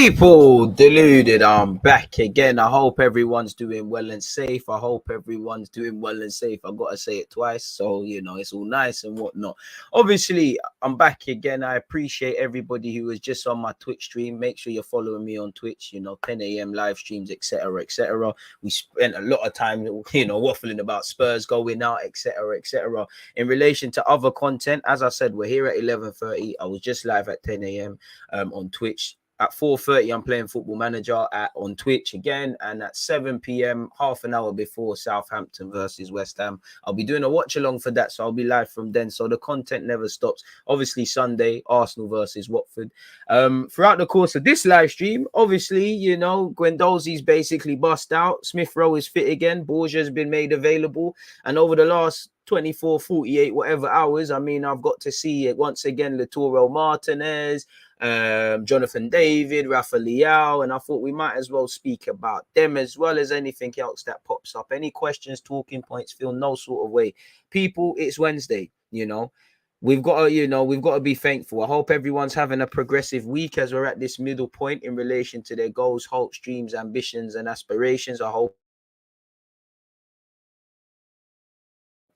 People deluded, I'm back again. I hope everyone's doing well and safe. I hope everyone's doing well and safe. I gotta say it twice, so it's all nice and whatnot. Obviously, I'm back again. I appreciate everybody who was just on my Twitch stream. Make sure you're following me on Twitch, 10 a.m. live streams, etc. etc. We spent a lot of time waffling about Spurs going out, etc. etc. In relation to other content, as I said, we're here at 11:30. I was just live at 10 a.m. On Twitch. At 4:30, I'm playing Football Manager on Twitch again. And at 7 p.m., half an hour before Southampton versus West Ham, I'll be doing a watch-along for that. So I'll be live from then. So the content never stops. Obviously, Sunday, Arsenal versus Watford. Throughout the course of this live stream, obviously, Guendouzi's basically bust out. Smith-Rowe is fit again. Broja has been made available. And over the last 24, 48, whatever hours, I mean, I've got to see it once again, Martinez, Jonathan David, Rafa LEAO, and I thought we might as well speak about them as well as anything else that pops up. Any questions, talking points, feel no sort of way. People, it's Wednesday, We've got to be thankful. I hope everyone's having a progressive week as we're at this middle point in relation to their goals, hopes, dreams, ambitions, and aspirations. I hope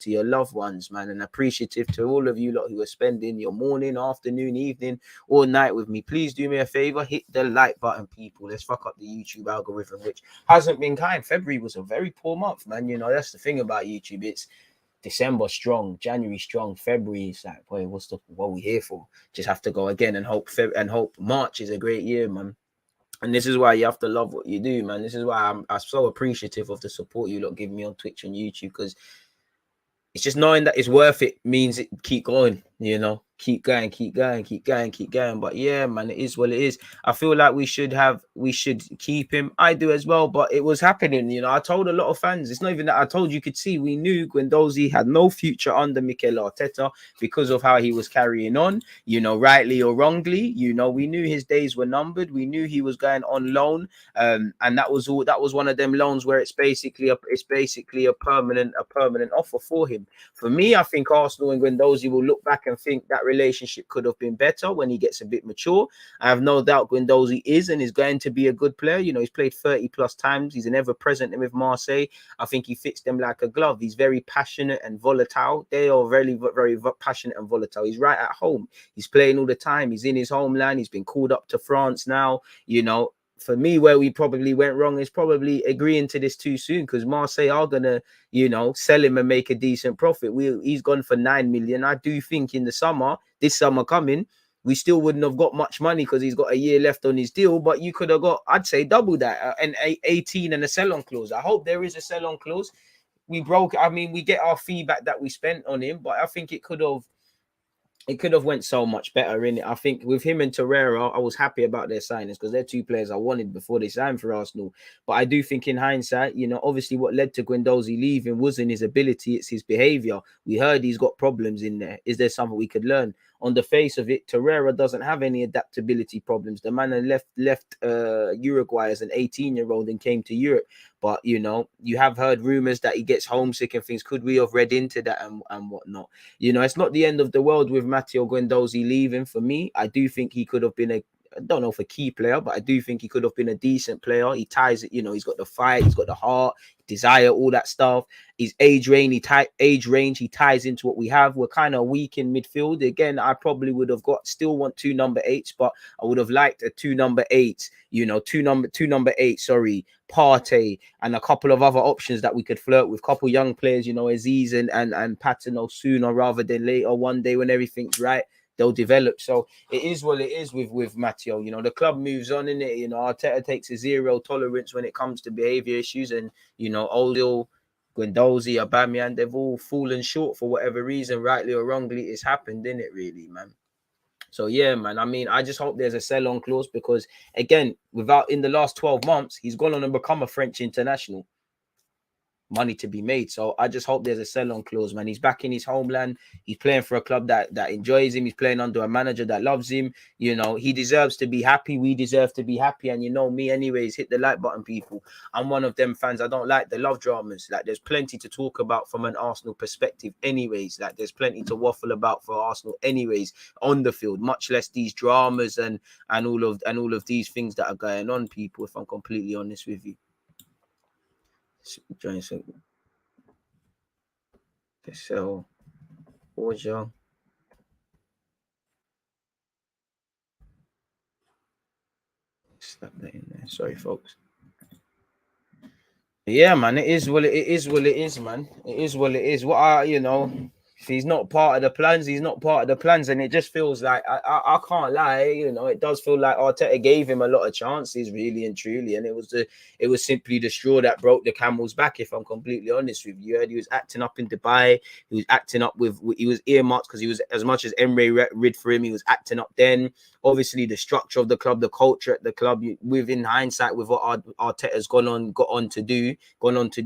to your loved ones, man, and appreciative to all of you lot who are spending your morning, afternoon, evening, or night with me. Please do me a favor, hit the like button, people. Let's fuck up the YouTube algorithm, which hasn't been kind. February was a very poor month, man. That's the thing about YouTube. It's December strong, January strong, February is like, boy, what are we here for? Just have to go again and hope March is a great year, man. And this is why you have to love what you do, man. This is why I'm so appreciative of the support you lot give me on Twitch and YouTube, because it's just knowing that it's worth it means it keep going, keep going. But yeah, man, it is what it is. I feel like we should keep him. I do as well, but it was happening. I told a lot of fans, it's not even that I told you could see, we knew Guendouzi had no future under Mikel Arteta because of how he was carrying on, rightly or wrongly. We knew his days were numbered. We knew he was going on loan. And that was one of them loans where it's basically a permanent offer for him. For me, I think Arsenal and Guendouzi will look back and think that relationship could have been better when he gets a bit mature. I have no doubt Guendouzi is and is going to be a good player. He's played 30 plus times. He's an ever present with Marseille. I think he fits them like a glove. He's very passionate and volatile. They are very, very passionate and volatile. He's right at home. He's playing all the time. He's in his homeland. He's been called up to France now. For me, where we probably went wrong is probably agreeing to this too soon, because Marseille are gonna, sell him and make a decent profit. He's gone for 9 million. I do think in the this summer coming, we still wouldn't have got much money because he's got a year left on his deal. But you could have got, I'd say, double that, and 18 and a sell-on clause. I hope there is a sell-on clause. We get our feedback that we spent on him, but I think it could have went so much better in it. I think with him and Torreira, I was happy about their signings because they're two players I wanted before they signed for Arsenal. But I do think in hindsight, obviously what led to Guendouzi leaving wasn't his ability, it's his behavior. We heard he's got problems in there. Is there something we could learn? On the face of it, Torreira doesn't have any adaptability problems. The man left Uruguay as an 18-year-old and came to Europe. But, you have heard rumors that he gets homesick and things. Could we have read into that and whatnot? It's not the end of the world with Matteo Guendouzi leaving for me. I do think he could have been I don't know if a key player, but I do think he could have been a decent player. He ties it, he's got the fight, he's got the heart, desire, all that stuff. His age range, he ties into what we have. We're kind of weak in midfield. Again, I probably would have still want two number 8s, but I would have liked a two number 8s, two number 8, sorry, Partey, and a couple of other options that we could flirt with. Couple young players, Aziz and Patino sooner rather than later. One day when everything's right, they'll develop. So it is what it is with Matteo. The club moves on in it. Arteta takes a zero tolerance when it comes to behavior issues, and Ozil, Guendouzi, Aubameyang, they've all fallen short for whatever reason, rightly or wrongly. It's happened, isn't it, really, man? So yeah, man. I just hope there's a sell-on clause because, again, in the last 12 months, he's gone on and become a French international. money to be made. So I just hope there's a sell-on clause, man. He's back in his homeland. He's playing for a club that enjoys him. He's playing under a manager that loves him. You know, he deserves to be happy. We deserve to be happy. And you know me anyways, hit the like button, people. I'm one of them fans. I don't like the love dramas. Like, there's plenty to talk about from an Arsenal perspective anyways. Like, there's plenty to waffle about for Arsenal anyways on the field, much less these dramas and all of these things that are going on, people, if I'm completely honest with you. So, Broja. Slap that in there. Sorry, folks. Yeah, man. It is what it is. What it is, man. It is what it is. You know, if he's not part of the plans, he's not part of the plans, and it just feels like I can't lie. You know, it does feel like Arteta gave him a lot of chances, really and truly, and it was simply the straw that broke the camel's back. If I'm completely honest with you, he was acting up in Dubai. He was acting up he was earmarked because he was, as much as Emre rid for him, he was acting up then. Obviously, the structure of the club, the culture at the club, within hindsight, with what Arteta's got on to do,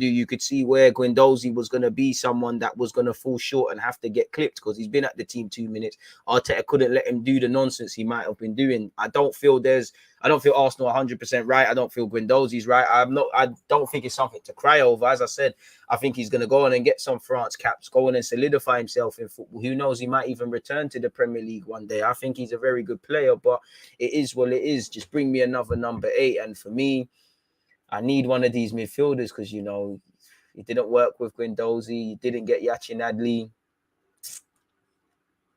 you could see where Guendouzi was going to be someone that was going to fall short and have to get clipped because he's been at the team 2 minutes. Arteta couldn't let him do the nonsense he might have been doing. I don't feel Arsenal 100% right. I don't feel Guendouzi's right. I don't think it's something to cry over. As I said, I think he's going to go on and get some France caps, go on and solidify himself in football. Who knows? He might even return to the Premier League one day. I think he's a very good player, but it is what it is. Just bring me another number 8. And for me, I need one of these midfielders because, you know, it didn't work with Guendouzi. You didn't get Yachin Adli.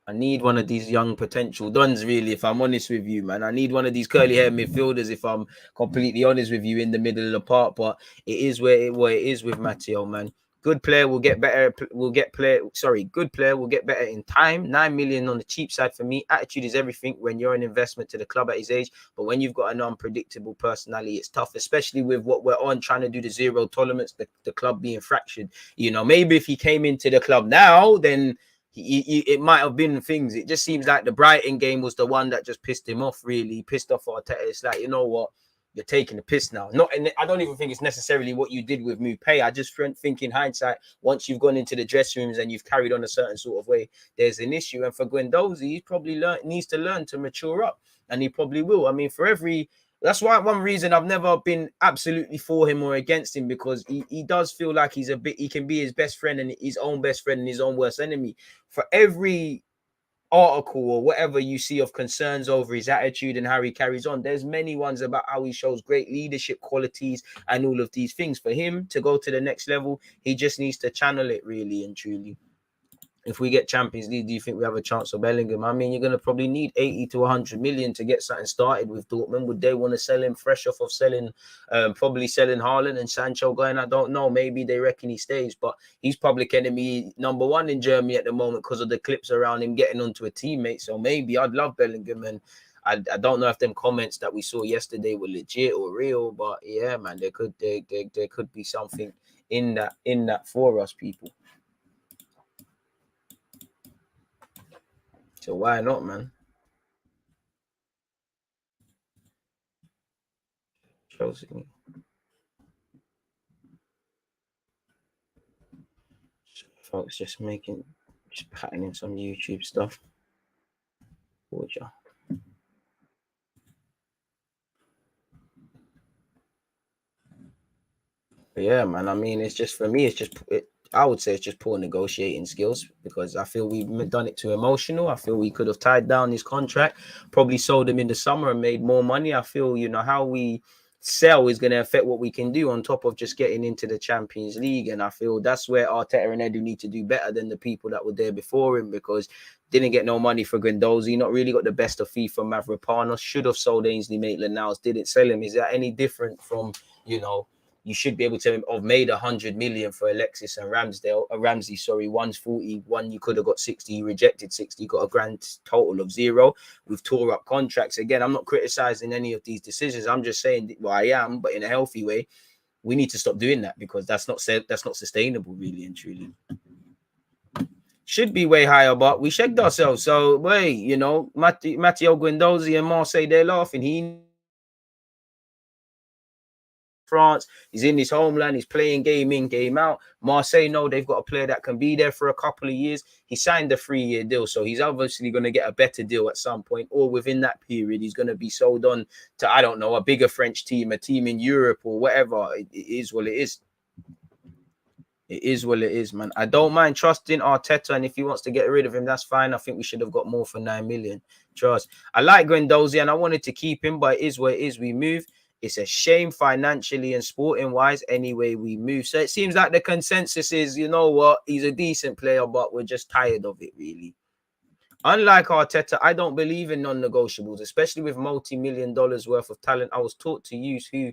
I need one of these young potential dons, really, if I'm honest with you, man. I need one of these curly-haired midfielders, if I'm completely honest with you, in the middle of the park. But it is where it is with Matteo, man. Good player will get better. Good player will get better in time. 9 million on the cheap side for me. Attitude is everything when you're an investment to the club at his age. But when you've got an unpredictable personality, it's tough, especially with what we're on, trying to do the zero tolerance, the club being fractured. You know, maybe if he came into the club now, then it might have been things. It just seems like the Brighton game was the one that just pissed him off, really. Pissed off Arteta. It's like, you know what? You're taking the piss now. I don't even think it's necessarily what you did with Mupay. I just think in hindsight, once you've gone into the dressing rooms and you've carried on a certain sort of way, there's an issue. And for Guendouzi, he probably needs to learn to mature up. And he probably will. I mean, that's why one reason I've never been absolutely for him or against him, because he does feel like he can be his best friend and his own best friend and his own worst enemy. For every article or whatever you see of concerns over his attitude and how he carries on, there's many ones about how he shows great leadership qualities and all of these things. For him to go to the next level, he just needs to channel it, really and truly. If we get Champions League, do you think we have a chance of Bellingham? I mean, you're going to probably need 80 to 100 million to get something started with Dortmund. Would they want to sell him fresh off of probably selling Haaland and Sancho going? I don't know. Maybe they reckon he stays, but he's public enemy number 1 in Germany at the moment because of the clips around him getting onto a teammate. So maybe I'd love Bellingham, and I don't know if them comments that we saw yesterday were legit or real, but yeah, man, there could be something in that for us, people. So why not, man? Chelsea. Folks just patterning some YouTube stuff. Broja. Yeah, man. I mean, it's just, for me, I would say it's just poor negotiating skills, because I feel we've done it too emotional. I feel we could have tied down his contract, probably sold him in the summer and made more money. I feel, you know, how we sell is going to affect what we can do on top of just getting into the Champions League. And I feel that's where Arteta and Edu need to do better than the people that were there before him, because didn't get no money for Guendouzi, not really got the best of FIFA Mavropanos, should have sold Ainsley Maitland-Niles, didn't sell him. Is that any different from, you know, you should be able to have made 100 million for Alexis and Ramsey, sorry, one's 40, one you could have got 60, you rejected 60, got a grand total of 0. We've tore up contracts. Again, I'm not criticizing any of these decisions. I'm just saying, well, I am, but in a healthy way. We need to stop doing that, because that's not sustainable, really and truly. Should be way higher, but we checked ourselves. So, wait, you know, Matteo Guendouzi and Marseille, they're laughing. France. He's in his homeland. He's playing game in, game out. Marseille know they've got a player that can be there for a couple of years. He signed a 3-year deal, so he's obviously going to get a better deal at some point, or within that period, he's going to be sold on to, I don't know, a bigger French team, a team in Europe or whatever. It is what it is. It is what it is, man. I don't mind trusting Arteta, and if he wants to get rid of him, that's fine. I think we should have got more for 9 million. Trust. I like Guendouzi, and I wanted to keep him, but it is what it is. We move. It's a shame financially and sporting-wise anyway we move. So it seems like the consensus is, you know what, he's a decent player, but we're just tired of it, really. Unlike Arteta, I don't believe in non-negotiables, especially with multi-million dollars worth of talent. I was taught to use who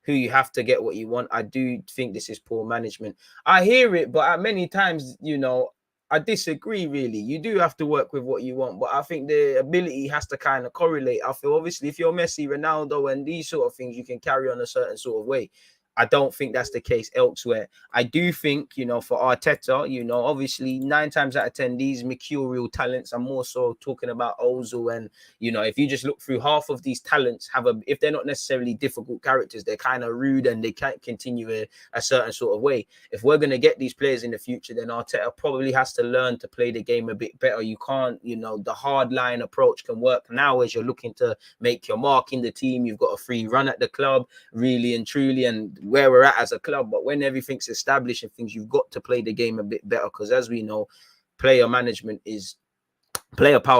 you have to get what you want. I do think this is poor management. I hear it, but at many times, you know, I disagree, really. You do have to work with what you want, but I think the ability has to kind of correlate. I feel, obviously, if you're Messi, Ronaldo, and these sort of things, you can carry on a certain sort of way. I don't think that's the case elsewhere. I do think, you know, for Arteta, you know, obviously 9 times out of 10, these mercurial talents, I'm more so talking about Ozil. And, you know, if you just look through, half of these talents have if they're not necessarily difficult characters, they're kind of rude and they can't continue a certain sort of way. If we're going to get these players in the future, then Arteta probably has to learn to play the game a bit better. You can't, you know, the hard line approach can work now as you're looking to make your mark in the team. You've got a free run at the club, really and truly, and where we're at as a club. But when everything's established and things, you've got to play the game a bit better, because as we know, player power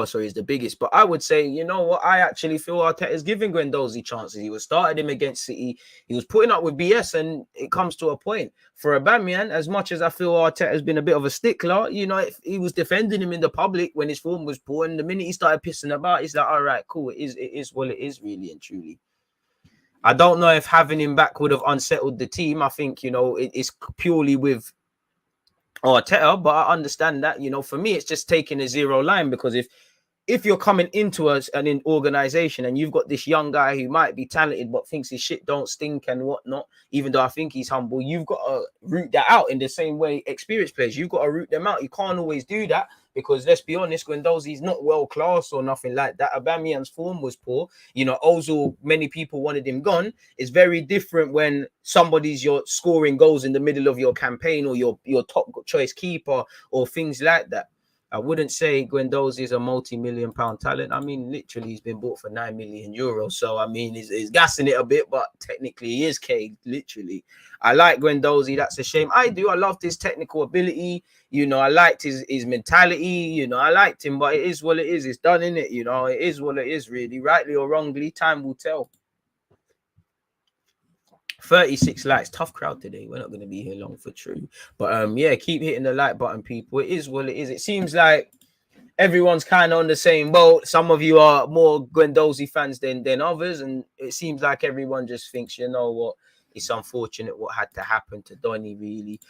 is the biggest. But I would say, you know what, I actually feel Arteta is giving Guendouzi chances. He was started him against City. He was putting up with BS, and it comes to a point. For Aubameyang, as much as I feel Arteta has been a bit of a stickler, you know, he was defending him in the public when his form was poor, and the minute he started pissing about, it's like, all right, cool, it is what it is, really and truly. I don't know if having him back would have unsettled the team. I think, you know, it's purely with Arteta, but I understand that, you know, for me, it's just taking a zero line, because if you're coming into an organization and you've got this young guy who might be talented but thinks his shit don't stink and whatnot, even though I think he's humble, you've got to root that out in the same way experienced players. You've got to root them out. You can't always do that, because let's be honest, Guendouzi's not world class or nothing like that. Aubameyang's form was poor. You know, Ozil, many people wanted him gone. It's very different when you're scoring goals in the middle of your campaign, or your top choice keeper or things like that. I wouldn't say Guendouzi is a multi-million-pound talent. I mean, literally, he's been bought for 9 million euros. So, I mean, he's gassing it a bit, but technically, he is caged, literally. I like Guendouzi. That's a shame. I loved his technical ability. You know, I liked his mentality. You know, I liked him, but it is what it is. It's done, innit? You know, it is what it is, really. Rightly or wrongly, time will tell. 36 likes. Tough crowd today. We're not going to be here long for true. But yeah, keep hitting the like button, people. It is what it is. It seems like everyone's kind of on the same boat. Some of you are more Guendouzi fans than others, and it seems like everyone just thinks, you know what, it's unfortunate what had to happen to Donny, really.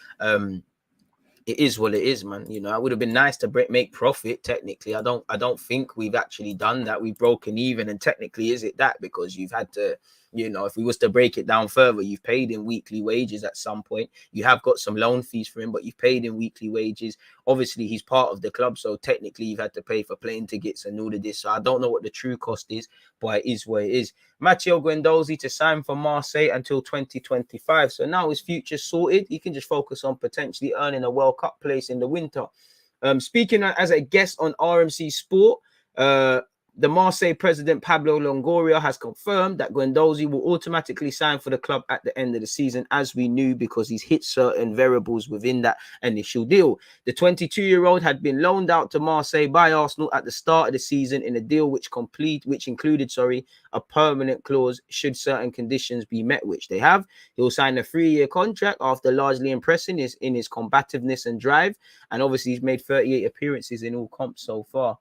It is what it is, man. You know, it would have been nice to make profit. Technically, I don't think we've actually done that. We've broken even, and technically, is it that? Because you've had to, you know, if we was to break it down further, you've paid in weekly wages at some point. You have got some loan fees for him, but you've paid in weekly wages. Obviously, he's part of the club, so technically, you've had to pay for plane tickets and all of this. So I don't know what the true cost is, but it is what it is. Matteo Guendouzi to sign for Marseille until 2025. So now his future's sorted. He can just focus on potentially earning a World Cup place in the winter. Speaking as a guest on RMC Sport, the Marseille president, Pablo Longoria, has confirmed that Guendouzi will automatically sign for the club at the end of the season, as we knew, because he's hit certain variables within that initial deal. The 22-year-old had been loaned out to Marseille by Arsenal at the start of the season in a deal which included a permanent clause should certain conditions be met, which they have. He'll sign a 3-year contract after largely impressing in his combativeness and drive, and obviously he's made 38 appearances in all comps so far,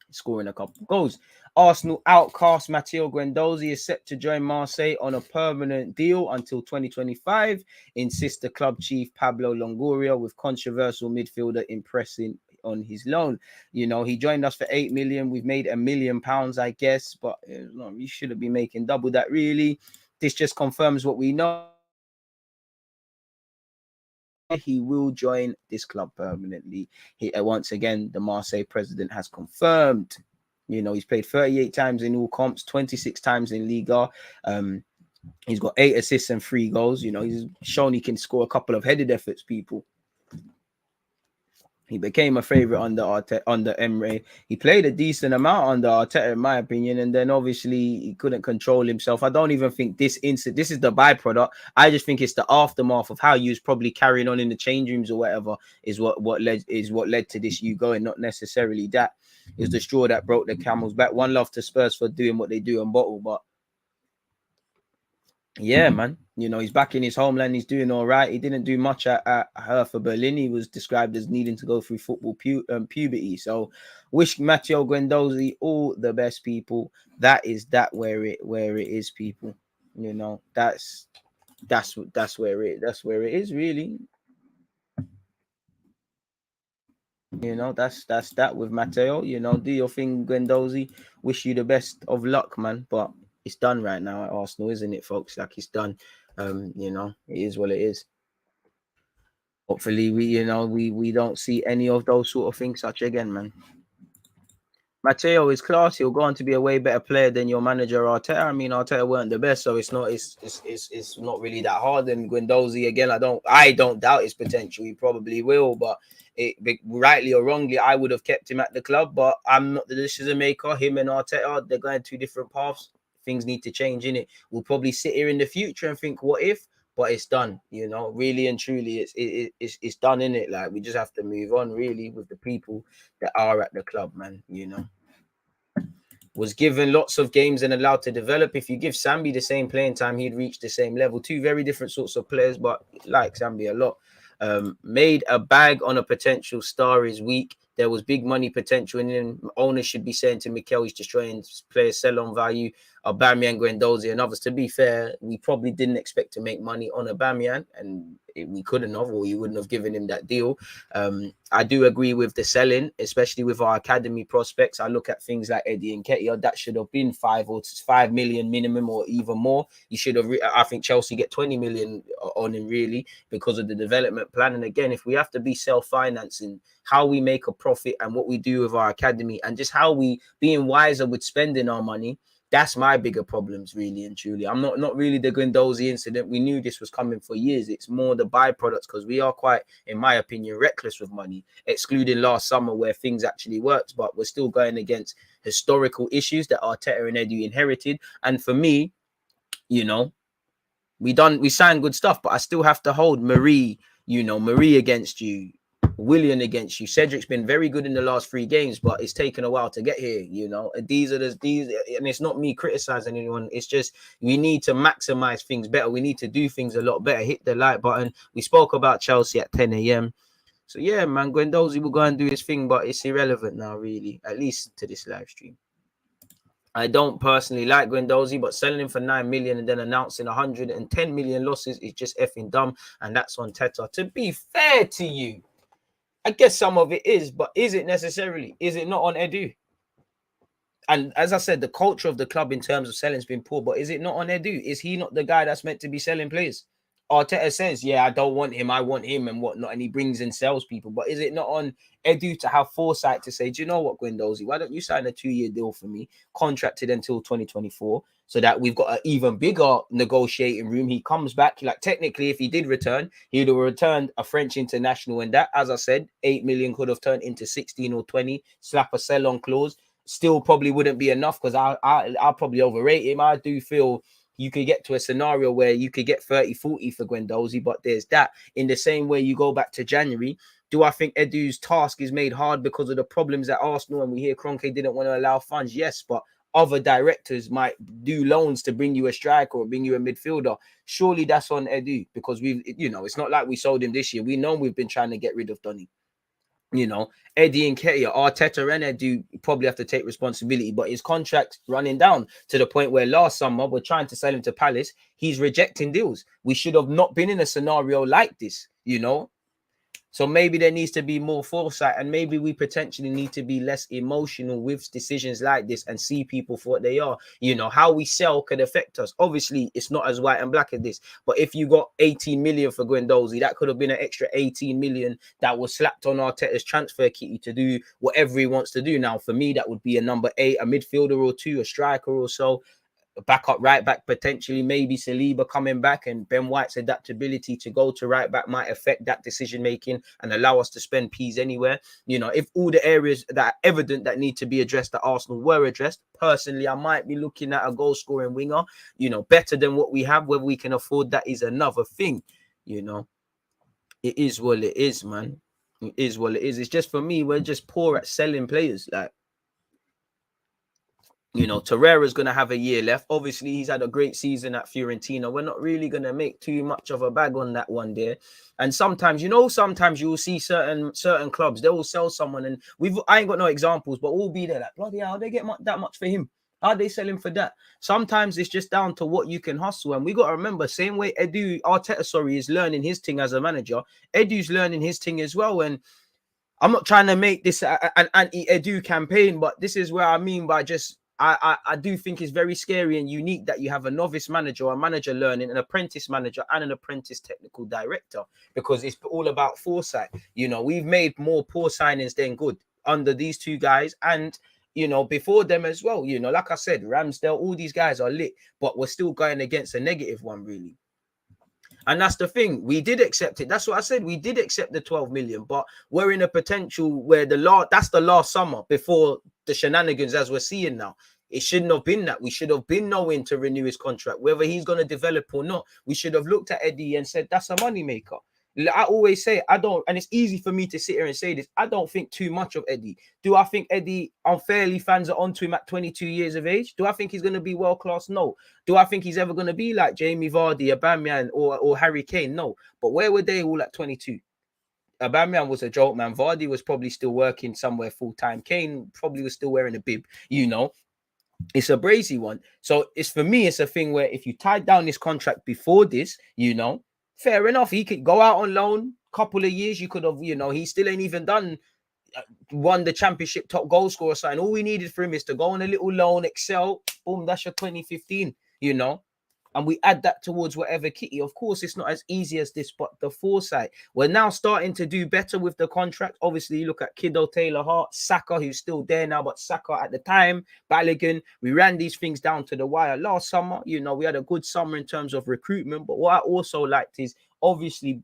scoring a couple of goals. Arsenal outcast Matteo Guendouzi is set to join Marseille on a permanent deal until 2025, insists the club chief Pablo Longoria, with controversial midfielder impressing on his loan. You know, he joined us for 8 million. We've made £1 million, I guess, but you shouldn't be making double that, really. This just confirms what we know. He will join this club permanently. Once again, the Marseille president has confirmed. You know, he's played 38 times in all comps, 26 times in Liga. He's got 8 assists and 3 goals. You know, he's shown he can score a couple of headed efforts, people. He became a favorite under Emre. He played a decent amount under Arteta, in my opinion, and then obviously he couldn't control himself. I don't even think this is the byproduct. I just think it's the aftermath of how he was probably carrying on in the change rooms or whatever is what led to this you going, not necessarily that. It was the straw that broke the camel's back. One love to Spurs for doing what they do in bottle, but yeah, man. You know, he's back in his homeland. He's doing all right. He didn't do much at Hertha Berlin. He was described as needing to go through football puberty. So, wish Matteo Guendouzi all the best, people. That is where it is, people. You know, that's where it is, really. You know, that's that with Matteo. You know, do your thing, Guendouzi. Wish you the best of luck, man. But it's done right now at Arsenal, isn't it, folks? Like, it's done. You know, it is what it is. Hopefully, we don't see any of those sort of things such again, man. Matteo is class. He'll go on to be a way better player than your manager Arteta. I mean, Arteta weren't the best, so it's not really that hard. And Guendouzi, again, I don't doubt his potential. He probably will, but rightly or wrongly, I would have kept him at the club. But I'm not the decision maker. Him and Arteta, they're going 2 different paths. Things need to change in it. We'll probably sit here in the future and think, what if? But it's done, you know, really and truly, it's done, in it. Like, we just have to move on, really, with the people that are at the club, man. You know, was given lots of games and allowed to develop. If you give Sambi the same playing time, he'd reach the same level. 2 very different sorts of players, but like Sambi a lot. Made a bag on a potential star is weak. There was big money potential in him. Owners should be saying to Mikel, he's destroying players, sell on value. Aubameyang, Guendouzi, and others. To be fair, we probably didn't expect to make money on Aubameyang, and we couldn't have, or you wouldn't have given him that deal. I do agree with the selling, especially with our academy prospects. I look at things like Eddie Nketiah. That should have been 5 million minimum, or even more. You should have. I think Chelsea get 20 million on him, really, because of the development plan. And again, if we have to be self-financing, how we make a profit and what we do with our academy, and just how we being wiser with spending our money. That's my bigger problems, really and truly. I'm not really the Guendouzi incident. We knew this was coming for years. It's more the byproducts, because we are quite, in my opinion, reckless with money, excluding last summer where things actually worked. But we're still going against historical issues that Arteta and Edu inherited. And for me, you know, we signed good stuff, but I still have to hold Marie against you, Willian against you. Cedric's been very good in the last 3 games, but it's taken a while to get here, you know. And these, and it's not me criticizing anyone. It's just we need to maximize things better. We need to do things a lot better. Hit the like button. We spoke about Chelsea at 10 a.m. So yeah, man, Guendouzi will go and do his thing, but it's irrelevant now, really, at least to this live stream. I don't personally like Guendouzi, but selling him for 9 million and then announcing 110 million losses is just effing dumb, and that's on Teta. To be fair to you, I guess some of it is, but is it necessarily? Is it not on Edu? And as I said, the culture of the club in terms of selling has been poor, but is it not on Edu? Is he not the guy that's meant to be selling players? Arteta says, yeah, I don't want him, I want him and whatnot, and he brings in salespeople. But is it not on Edu to have foresight to say, do you know what, Guendouzi, why don't you sign a 2-year deal for me, contracted until 2024, so that we've got an even bigger negotiating room? He comes back, like, technically, if he did return, he would have returned a French international, and that, as I said, 8 million could have turned into 16 or 20, slap a sell-on clause. Still probably wouldn't be enough, because I'll probably overrate him. I do feel you could get to a scenario where you could get 30, 40 for Guendouzi, but there's that. In the same way, you go back to January, do I think Edu's task is made hard because of the problems at Arsenal, and we hear Kroenke didn't want to allow funds? Yes, but other directors might do loans to bring you a striker or bring you a midfielder. Surely that's on Edu, because it's not like we sold him this year. We know we've been trying to get rid of Donny. You know, Eddie Nketiah, Arteta and Edu probably have to take responsibility, but his contract's running down to the point where last summer we're trying to sell him to Palace. He's rejecting deals. We should have not been in a scenario like this, you know. So maybe there needs to be more foresight, and maybe we potentially need to be less emotional with decisions like this and see people for what they are. You know, how we sell could affect us. Obviously, it's not as white and black as this, but if you got 18 million for Guendouzi, that could have been an extra 18 million that was slapped on Arteta's transfer kitty to do whatever he wants to do. Now, for me, that would be a number 8, a midfielder or 2, a striker or so. backup right back potentially, maybe Saliba coming back, and Ben White's adaptability to go to right back might affect that decision making and allow us to spend peas anywhere. You know, if all the areas that are evident that need to be addressed at Arsenal were addressed, personally, I might be looking at a goal scoring winger, you know, better than what we have. Whether we can afford that is another thing. You know, it is what it is, man. It is what it is. It's just, for me, we're just poor at selling players. Like, you know, Torreira's going to have a year left. Obviously, he's had a great season at Fiorentina. We're not really going to make too much of a bag on that one there. And sometimes, you know, sometimes you will see certain clubs, they will sell someone, and I ain't got no examples, but we'll be there like, bloody hell, they get that much for him. How they sell him for that? Sometimes it's just down to what you can hustle. And we got to remember, same way Arteta, is learning his thing as a manager, Edu's learning his thing as well. And I'm not trying to make this an anti-Edu campaign, but this is where I mean by just, I do think it's very scary and unique that you have a novice manager or a manager learning, an apprentice manager and an apprentice technical director, because it's all about foresight. You know, we've made more poor signings than good under these two guys, and, you know, before them as well. You know, like I said, Ramsdale, all these guys are lit, but we're still going against a negative one, really. And that's the thing. We did accept it. That's what I said. We did accept the 12 million, but we're in a potential where that's the last summer before the shenanigans as we're seeing now. It shouldn't have been that. We should have been knowing to renew his contract. Whether he's going to develop or not, we should have looked at Eddie and said, that's a moneymaker. I always say, I don't, and it's easy for me to sit here and say this, I don't think too much of Eddie. Do I think Eddie, unfairly, fans are onto him at 22 years of age? Do I think he's going to be world-class? No. Do I think he's ever going to be like Jamie Vardy, Aubameyang, or Harry Kane? No. But where were they all at 22? Aubameyang was a joke, man. Vardy was probably still working somewhere full-time. Kane probably was still wearing a bib, you know. It's a brazy one. So it's, for me, it's a thing where if you tied down this contract before this, you know, fair enough. He could go out on loan, couple of years. You could have, you know, he still ain't even won the championship top goal scorer sign. All we needed for him is to go on a little loan, excel, boom, that's your 2015, you know. And we add that towards whatever kitty. Of course, it's not as easy as this, but the foresight. We're now starting to do better with the contract. Obviously, you look at Kiddo, Taylor Hart, Saka, who's still there now, but Saka at the time, Balogun, we ran these things down to the wire last summer. You know, we had a good summer in terms of recruitment. But what I also liked is, obviously,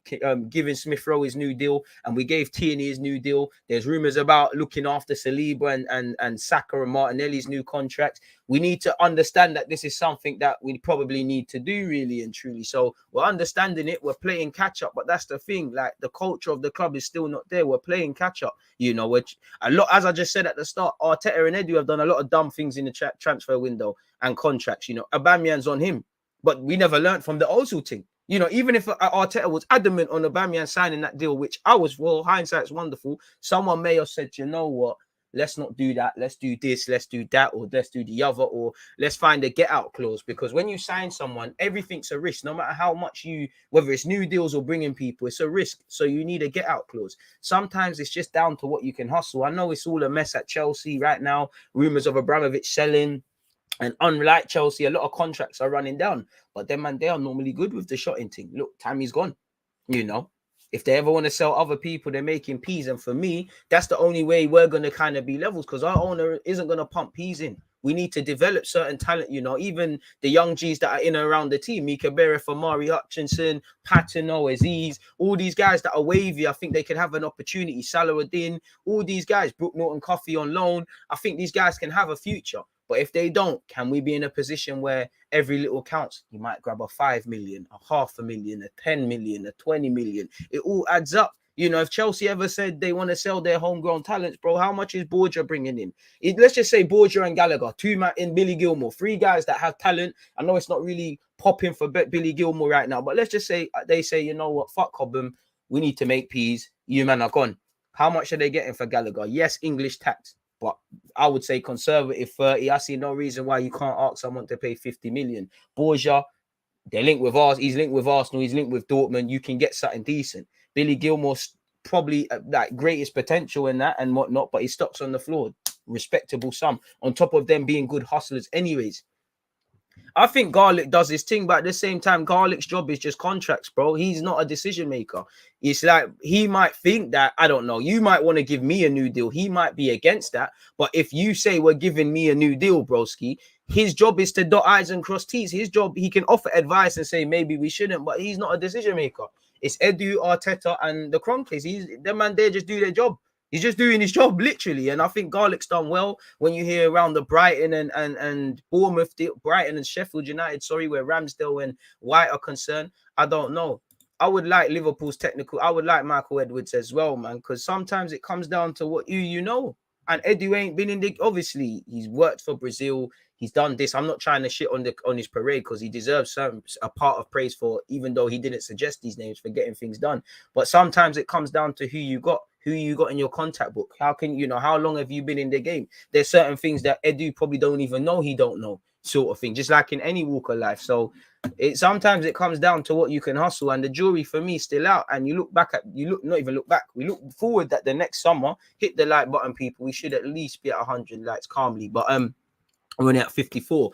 giving Smith-Rowe his new deal, and we gave Tierney his new deal. There's rumours about looking after Saliba and Saka and Martinelli's new contracts. We need to understand that this is something that we probably need to do, really and truly. So we're understanding it. We're playing catch up, but that's the thing. Like, the culture of the club is still not there. We're playing catch up. You know, which a lot, as I just said at the start, Arteta and Edu have done a lot of dumb things in the transfer window and contracts. You know, Aubameyang's on him, but we never learned from the Ozil thing. You know, even if Arteta was adamant on Aubameyang signing that deal, which I was, well, hindsight's wonderful. Someone may have said, you know what, let's not do that. Let's do this, let's do that, or let's do the other, or let's find a get-out clause. Because when you sign someone, everything's a risk. No matter how much whether it's new deals or bringing people, it's a risk. So you need a get-out clause. Sometimes it's just down to what you can hustle. I know it's all a mess at Chelsea right now. Rumours of Abramovich selling. And unlike Chelsea, a lot of contracts are running down. But them, man, they are normally good with the shotting thing. Look, Tammy's gone. You know, if they ever want to sell other people, they're making peas. And for me, that's the only way we're going to kind of be levels, because our owner isn't going to pump peas in. We need to develop certain talent, you know, even the young G's that are in and around the team. Mika Bereth, Amari Hutchinson, Patino, Aziz, all these guys that are wavy, I think they could have an opportunity. Salahuddin, all these guys, Brook Norton Coffee on loan. I think these guys can have a future. But if they don't, can we be in a position where every little counts? You might grab a 5 million, a 500,000, a 10 million, a 20 million. It all adds up. You know, if Chelsea ever said they want to sell their homegrown talents, bro, how much is Broja bringing in? Let's just say Broja and Gallagher, two man in Billy Gilmore, three guys that have talent. I know it's not really popping for Billy Gilmore right now, but let's just say they say, you know what, fuck Cobham, we need to make peas. You man are gone. How much are they getting for Gallagher? Yes, English tax. But I would say conservative 30. I see no reason why you can't ask someone to pay 50 million. Borja, they're linked with us. He's linked with Arsenal. He's linked with Dortmund. You can get something decent. Billy Gilmore's probably that greatest potential in that and whatnot, but his stock's on the floor. Respectable sum. On top of them being good hustlers anyways. I think Garlic does his thing, but at the same time, Garlic's job is just contracts, bro. He's not a decision maker. It's like he might think that, I don't know, you might want to give me a new deal. He might be against that. But if you say we're giving me a new deal, broski, his job is to dot I's and cross T's. His job, he can offer advice and say maybe we shouldn't, but he's not a decision maker. It's Edu, Arteta, and the Kroenkes. Them man, they just do their job. He's just doing his job, literally. And I think Garlic's done well when you hear around the Brighton and Bournemouth, Brighton and Sheffield United, where Ramsdale and White are concerned. I don't know. I would like Liverpool's technical. I would like Michael Edwards as well, man, because sometimes it comes down to what you know. And Edu ain't been in the, obviously, he's worked for Brazil. He's done this. I'm not trying to shit on his parade because he deserves a part of praise for, even though he didn't suggest these names, for getting things done. But sometimes it comes down to who you got in your contact book. How can you know how long have you been in the game? There's certain things that Edu probably don't even know he don't know, sort of thing, just like in any walk of life. So sometimes it comes down to what you can hustle, and the jury for me is still out. And you look back at, not even look back, we look forward that the next summer, hit the like button, people. We should at least be at 100 likes calmly, but we're only at 54.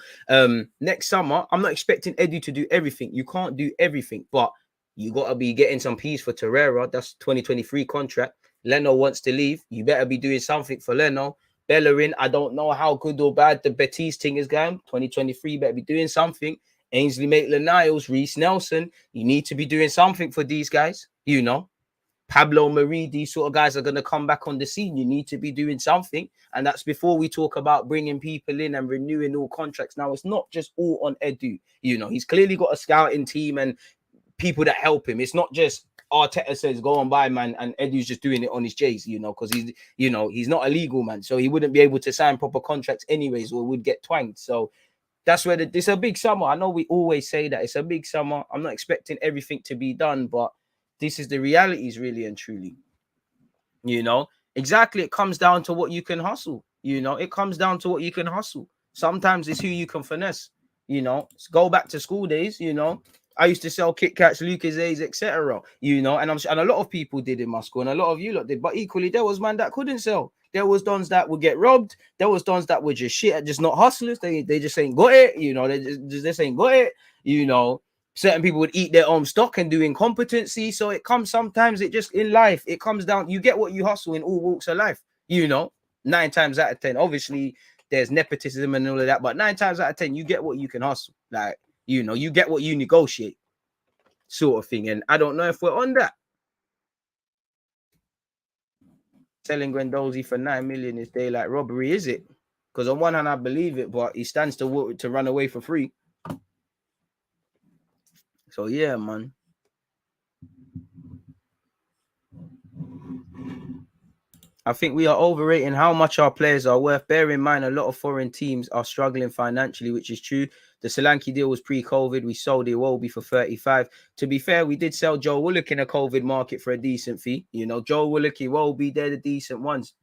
Next summer, I'm not expecting Edu to do everything. You can't do everything, but you got to be getting some peas for Torreira. That's 2023 contract. Leno wants to leave. You better be doing something for Leno. Bellerin, I don't know how good or bad the Betis thing is going. 2023, better be doing something. Ainsley Maitland-Niles, Reece Nelson, you need to be doing something for these guys. You know, Pablo Marie, these sort of guys are going to come back on the scene. You need to be doing something. And that's before we talk about bringing people in and renewing all contracts. Now, it's not just all on Edu. You know, he's clearly got a scouting team and people that help him. It's not just Arteta says go on by, man, and Edu's just doing it on his J's, you know, because he's not a legal man, so he wouldn't be able to sign proper contracts anyways, or would get twanged. So that's where it's a big summer. I know we always say that it's a big summer. I'm not expecting everything to be done, but this is the realities, really and truly. You know, exactly. It comes down to what you can hustle. You know, it comes down to what you can hustle. Sometimes it's who you can finesse. You know, go back to school days. You know, I used to sell Kit Kats, Lucozades, etc. You know, and a lot of people did in my school, and a lot of you lot did. But equally, there was man that couldn't sell. There was dons that would get robbed. There was dons that were just shit, just not hustlers. They just ain't got it. You know, they just ain't got it. You know, certain people would eat their own stock and do incompetency. So it comes sometimes. It just in life, it comes down. You get what you hustle in all walks of life. You know, 9 times out of 10. Obviously, there's nepotism and all of that, but 9 times out of 10, you get what you can hustle. Like, you know, you get what you negotiate, sort of thing. And I don't know if we're on that. Selling Guendouzi for 9 million is daylight robbery, is it? Because on one hand, I believe it, but he stands to run away for free. So yeah, man. I think we are overrating how much our players are worth. Bear in mind, a lot of foreign teams are struggling financially, which is true. The Solanke deal was pre-COVID. We sold Iwobi for 35. To be fair, we did sell Joe Willock in a COVID market for a decent fee. You know, Joe Willock, Iwobi, they're the decent ones.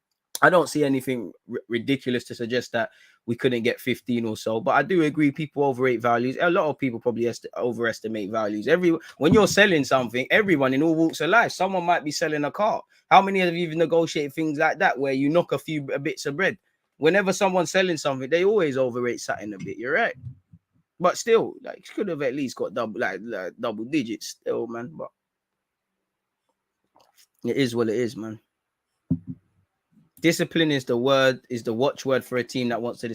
I don't see anything ridiculous to suggest that we couldn't get 15 or so. But I do agree people overrate values. A lot of people probably overestimate values. When you're selling something, everyone in all walks of life, someone might be selling a car. How many of you have negotiated things like that where you knock a few bits of bread? Whenever someone's selling something, they always overrate something a bit. You're right. But still, like, could have at least got double digits still, man. But it is what it is, man. Discipline is the watchword for a team that wants to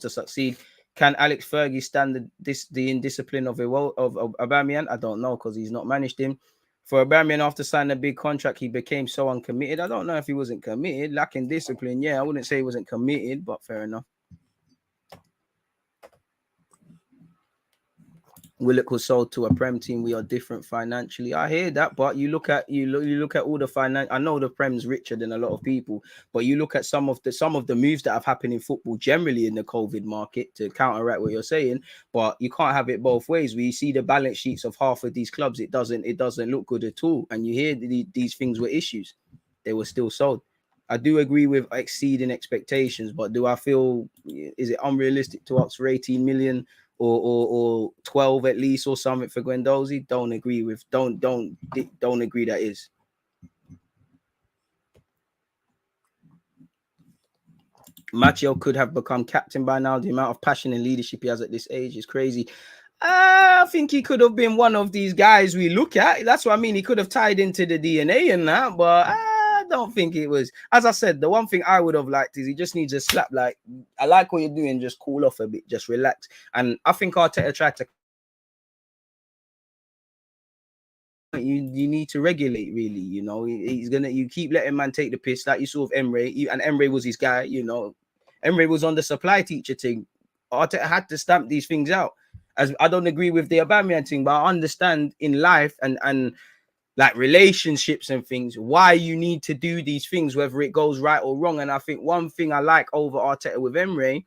succeed. Can Alex Fergie stand the indiscipline of Aubameyang? I don't know, because he's not managed him. For Aubameyang, after signing a big contract, he became so uncommitted. I don't know if he wasn't committed, lacking discipline. Yeah, I wouldn't say he wasn't committed, but fair enough. Willock was sold to a Prem team. We are different financially. I hear that, but you look at all the finance. I know the Prem's richer than a lot of people, but you look at some of the moves that have happened in football generally in the COVID market to counteract what you're saying. But you can't have it both ways. We see the balance sheets of half of these clubs. It doesn't look good at all. And you hear these things were issues. They were still sold. I do agree with exceeding expectations, but do I feel is it unrealistic to ask for 18 million? Or 12 at least or something for Guendouzi? Don't agree that is. Matteo could have become captain by now. The amount of passion and leadership he has at this age is crazy. I think he could have been one of these guys we look at. That's what I mean. He could have tied into the DNA and that, but I don't think it was. As I said, the one thing I would have liked is he just needs a slap. Like, I like what you're doing. Just cool off a bit. Just relax. And I think Arteta tried to. You need to regulate, really. You know, he's gonna. You keep letting man take the piss, like you saw with Emre, and Emre was his guy. You know, Emre was on the supply teacher thing. Arteta had to stamp these things out. As I don't agree with the Aubameyang thing, but I understand in life and like relationships and things why you need to do these things, whether it goes right or wrong. And I think one thing I like over Arteta with Emre,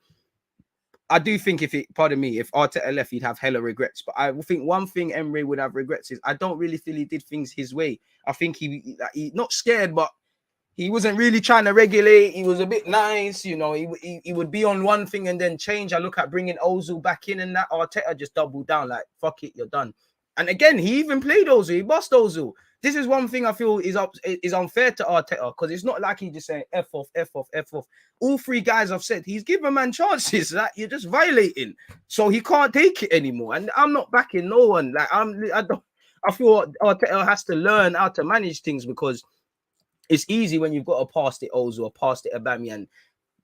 I do think if Arteta left, he'd have hella regrets. But I think one thing Emre would have regrets is I don't really feel he did things his way. I think he not scared, but he wasn't really trying to regulate. He was a bit nice, you know. He would be on one thing and then change. I look at bringing Ozil back in, and that Arteta just doubled down, like, fuck it, you're done. And again, he even played Ozil. He bossed Ozil. This is one thing I feel is unfair to Arteta, because it's not like he's just saying F off, F off, F off. All three guys have said he's given man chances that you're just violating, so he can't take it anymore. And I'm not backing no one. Like I feel Arteta has to learn how to manage things, because it's easy when you've got a past it Ozil or past it Aubameyang,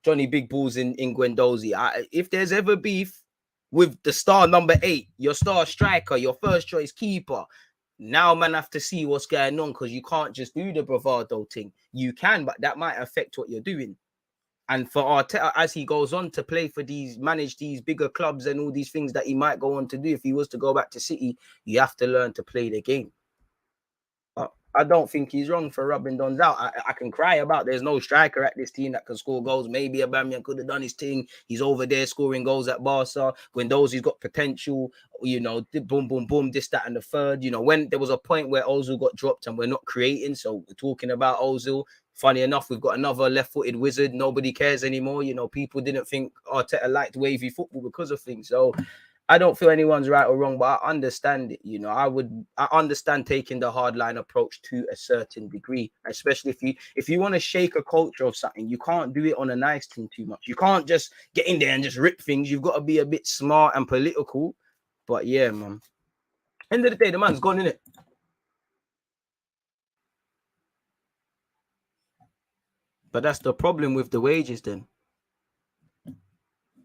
Johnny Big Balls in Guendouzi. If there's ever beef with the star number 8, your star striker, your first choice keeper, now man have to see what's going on, because you can't just do the bravado thing. You can, but that might affect what you're doing. And for Arteta, as he goes on to play for manage these bigger clubs and all these things that he might go on to do, if he was to go back to City, you have to learn to play the game. I don't think he's wrong for rubbing Dons out. I can cry about there's no striker at this team that can score goals. Maybe Aubameyang could have done his thing. He's over there scoring goals at Barca. Guendouzi's got potential, you know, boom, boom, boom, this, that, and the third. You know, when there was a point where Ozil got dropped and we're not creating, so we're talking about Ozil. Funny enough, we've got another left-footed wizard. Nobody cares anymore. You know, people didn't think Arteta liked wavy football because of things. So I don't feel anyone's right or wrong, but I understand it. You know, I understand taking the hardline approach to a certain degree, especially if you want to shake a culture of something. You can't do it on a nice thing too much. You can't just get in there and just rip things. You've got to be a bit smart and political. But yeah, man. End of the day, the man's gone, innit? But that's the problem with the wages then.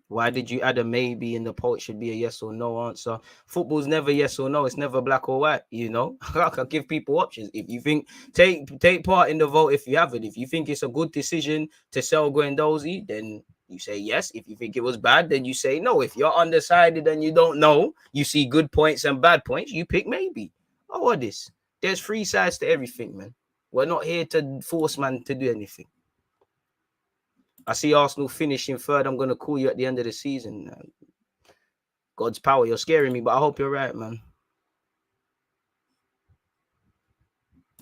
Why did you add a maybe in the poll? It should be a yes or no answer. Football's never yes or no. It's never black or white, you know. I can give people options. If you think, take part in the vote if you haven't. If you think it's a good decision to sell Guendouzi, then you say yes. If you think it was bad, then you say no. If you're undecided and you don't know, you see good points and bad points, you pick maybe. Oh, what this? There's 3 sides to everything, man. We're not here to force man to do anything. I see Arsenal finishing third. I'm going to call you at the end of the season. God's power. You're scaring me, but I hope you're right, man.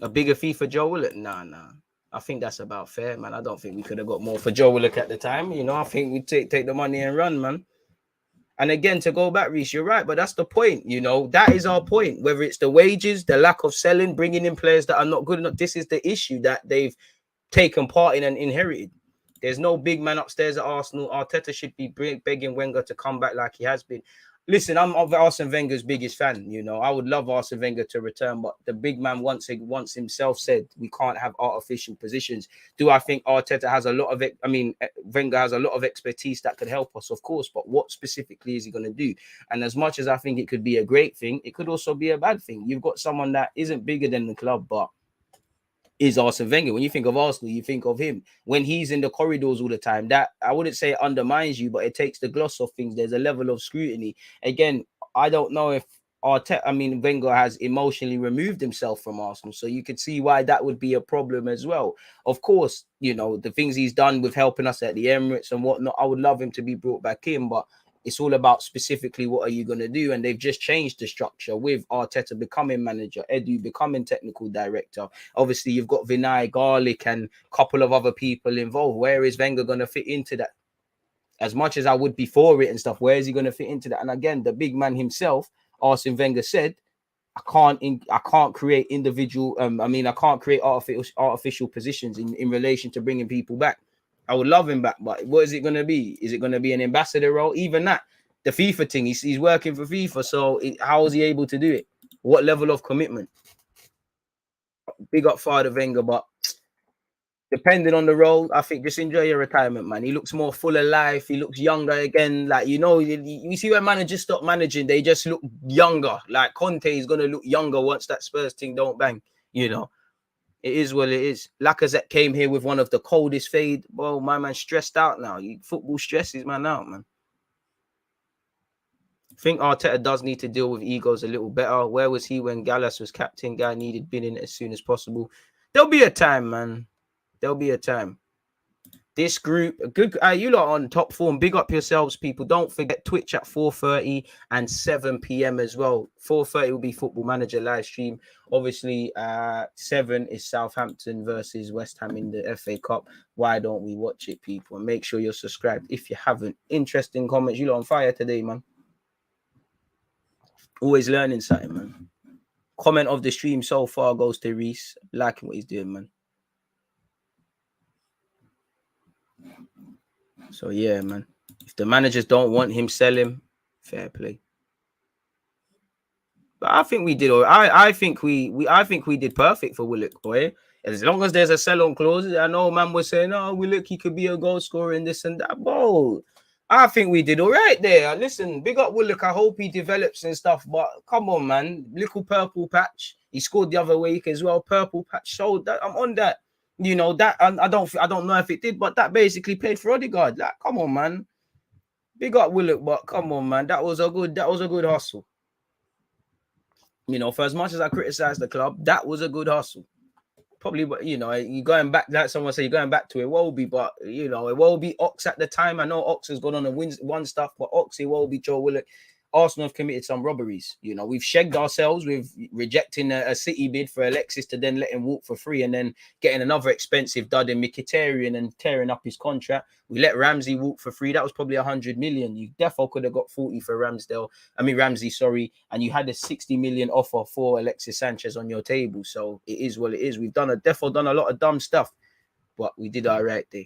A bigger fee for Joe Willock? Nah. I think that's about fair, man. I don't think we could have got more for Joe Willock at the time. You know, I think we take the money and run, man. And again, to go back, Reece, you're right, but that's the point. You know, that is our point. Whether it's the wages, the lack of selling, bringing in players that are not good enough, this is the issue that they've taken part in and inherited. There's no big man upstairs at Arsenal. Arteta should be begging Wenger to come back like he has been. Listen, I'm Arsene Wenger's biggest fan. You know, I would love Arsene Wenger to return, but the big man once himself said we can't have artificial positions. Do I think Arteta has a lot of it? I mean, Wenger has a lot of expertise that could help us, of course, but what specifically is he going to do? And as much as I think it could be a great thing, it could also be a bad thing. You've got someone that isn't bigger than the club, but is Arsene Wenger. When you think of Arsenal, you think of him. When he's in the corridors all the time, that I wouldn't say it undermines you, but it takes the gloss off things. There's a level of scrutiny. Again, I don't know if Wenger has emotionally removed himself from Arsenal, so you could see why that would be a problem as well. Of course, you know, the things he's done with helping us at the Emirates and whatnot, I would love him to be brought back in, but it's all about specifically what are you going to do? And they've just changed the structure with Arteta becoming manager, Edu becoming technical director. Obviously, you've got Vinay, Garlic, and a couple of other people involved. Where is Wenger going to fit into that? As much as I would be for it and stuff, where is he going to fit into that? And again, the big man himself, Arsene Wenger, said, I can't create individual. I can't create artificial positions in relation to bringing people back. I would love him back, but what is it going to be? Is it going to be an ambassador role? Even that, the FIFA thing, he's working for FIFA, so how is he able to do it? What level of commitment? Big up Father Wenger, but depending on the role, I think just enjoy your retirement, man. He looks more full of life. He looks younger again. Like, you know, you see when managers stop managing, they just look younger. Like Conte is going to look younger once that Spurs thing don't bang, you know. It is what it is. Lacazette came here with one of the coldest fade. Well, my man's stressed out now. Football stresses man out, man. I think Arteta does need to deal with egos a little better. Where was he when Gallas was captain? Guy needed binning as soon as possible. There'll be a time, man. There'll be a time. This group, good. You lot on top form. Big up yourselves, people. Don't forget Twitch at 4:30 and 7 p.m. as well. 4:30 will be Football Manager live stream. Obviously, 7 is Southampton versus West Ham in the FA Cup. Why don't we watch it, people? And make sure you're subscribed if you haven't. Interesting comments. You lot on fire today, man. Always learning something, man. Comment of the stream so far goes to Reese. Liking what he's doing, man. So yeah, man. If the managers don't want him, sell him. Fair play. But I think we did. I think we did perfect for Willock, boy. As long as there's a sell-on clause. I know man was saying, "Oh, Willock, he could be a goal scorer and this and that." Bro, I think we did all right there. Listen, big up Willock. I hope he develops and stuff. But come on, man. Little purple patch. He scored the other week as well. Purple patch showed that I'm on that. You know that I don't know if it did, but that basically paid for Odegaard. Like, come on, man. Big up Willock, but come on, man. That was a good hustle. You know, for as much as I criticize the club, that was a good hustle. Probably, you know, you're going back, like someone said, you're going back to Iwobi, but, you know, Iwobi, Ox at the time. I know Ox has gone on and won stuff, but Ox, Iwobi, Joe Willock, Arsenal have committed some robberies. You know, we've shagged ourselves with rejecting a City bid for Alexis to then let him walk for free and then getting another expensive dud in Mkhitaryan and tearing up his contract. We let Ramsey walk for free. That was probably 100 million. You defo could have got 40 for Ramsey, sorry. And you had a 60 million offer for Alexis Sanchez on your table. So it is what it is. We've done a lot of dumb stuff, but we did our right there.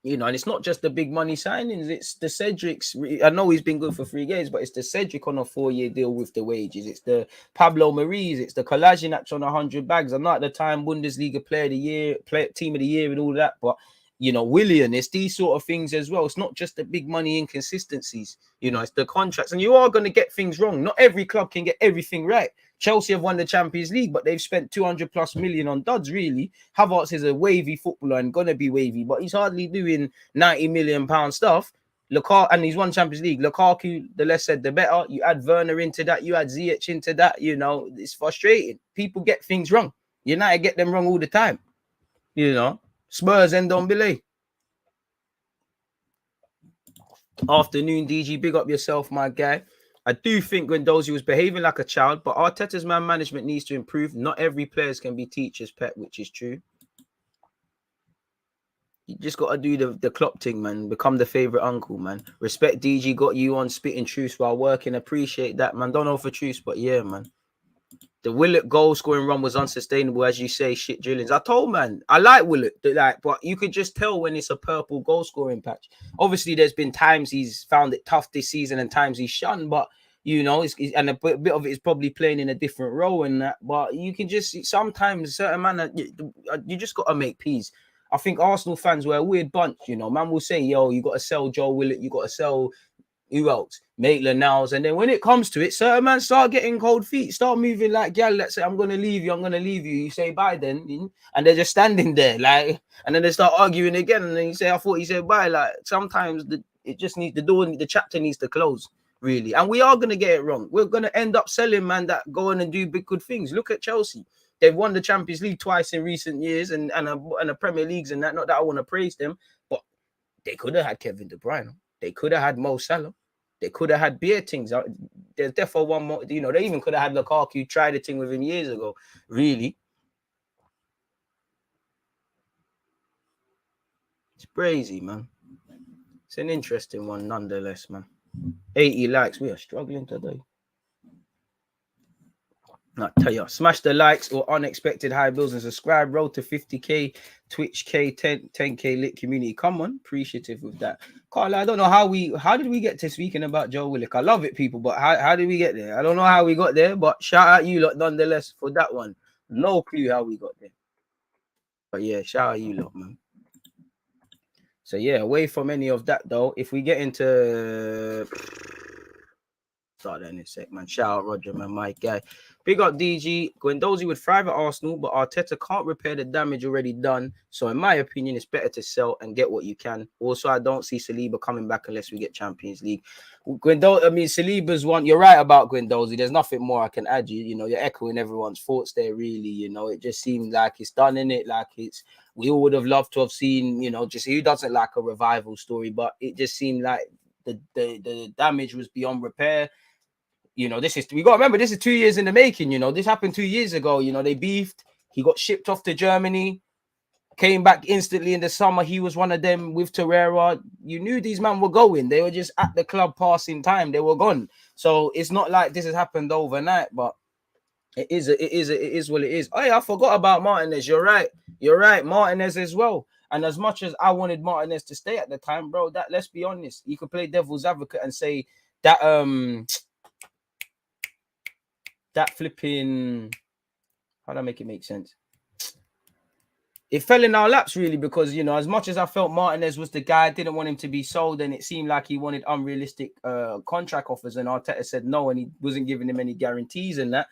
You know, and it's not just the big money signings. It's the Cedric's. I know he's been good for 3 games, but it's the Cedric on a 4-year deal with the wages. It's the Pablo Maris. It's the Kolasinac on 100 bags. I'm not at the time Bundesliga Player of the Year, Team of the Year, and all that. But you know, Willian, it's these sort of things as well. It's not just the big money inconsistencies. You know, it's the contracts, and you are going to get things wrong. Not every club can get everything right. Chelsea have won the Champions League, but they've spent 200+ million on duds, really. Havertz is a wavy footballer and going to be wavy, but he's hardly doing 90 million pound stuff. Lukaku, and he's won Champions League. Lukaku, the less said, the better. You add Werner into that. You add Ziyech into that. You know, it's frustrating. People get things wrong. United get them wrong all the time. You know, Spurs and Ndombele. Afternoon, DG. Big up yourself, my guy. I do think Guendouzi was behaving like a child, but Arteta's man management needs to improve. Not every players can be teachers, Pep, which is true. You just got to do the Klopp thing, man. Become the favourite uncle, man. Respect DG got you on spitting truths while working. Appreciate that, man. Don't know for truths, but yeah, man. The Willock goal scoring run was unsustainable, as you say, shit drillings. I told, man, I like Willock, but you could just tell when it's a purple goal scoring patch. Obviously, there's been times he's found it tough this season and times he's shunned, but you know, and a bit of it is probably playing in a different role in that. But you can just sometimes certain man, you just got to make peace. I think Arsenal fans were a weird bunch, you know. Man will say, yo, you got to sell Joe Willock, you got to sell who else? Maitland-Niles. And then when it comes to it, certain man start getting cold feet, start moving like, yeah, let's say, I'm going to leave you. You say bye then. And they're just standing there, like, and then they start arguing again. And then you say, I thought he said bye. Like, sometimes it just needs, the chapter needs to close, really. And we are going to get it wrong. We're going to end up selling, man, that go on and do big, good things. Look at Chelsea. They've won the Champions League twice in recent years and a Premier Leagues and that. Not that I want to praise them, but they could have had Kevin De Bruyne. They could have had Mo Salah. They could have had beer things. There's definitely one more. You know, they even could have had Lukaku try the thing with him years ago. Really. It's crazy, man. It's an interesting one nonetheless, man. 80 likes. We are struggling today. I tell you, smash the likes or unexpected high bills and subscribe. Road to 50k, Twitch K, 10k lit community. Come on, appreciative with that. Carla, I don't know how did we get to speaking about Joe Willock? I love it, people, but how did we get there? I don't know how we got there, but shout out you lot nonetheless for that one. No clue how we got there. But yeah, shout out you lot, man. So yeah, away from any of that though, if we get into start that in a sec, man. Shout out Roger, man, my guy. Big up DG. Guendouzi would thrive at Arsenal, but Arteta can't repair the damage already done. So in my opinion, it's better to sell and get what you can. Also, I don't see Saliba coming back unless we get Champions League. Saliba's one. You're right about Guendouzi. There's nothing more I can add. You're echoing everyone's thoughts there. Really, it just seems like it's done in it. Like we all would have loved to have seen. Just who doesn't like a revival story, but it just seemed like the damage was beyond repair. We got to remember, this is 2 years in the making. This happened 2 years ago. They beefed. He got shipped off to Germany, came back instantly in the summer. He was one of them with Torreira. You knew these men were going. They were just at the club passing time. They were gone. So it's not like this has happened overnight, but it is what it is. Oh yeah, I forgot about Martinez. You're right. Martinez as well. And as much as I wanted Martinez to stay at the time, bro, that let's be honest, you could play devil's advocate and say that that flipping, how do I make it make sense? It fell in our laps, really, because, as much as I felt Martinez was the guy, I didn't want him to be sold, and it seemed like he wanted unrealistic contract offers, and Arteta said no, and he wasn't giving him any guarantees, and that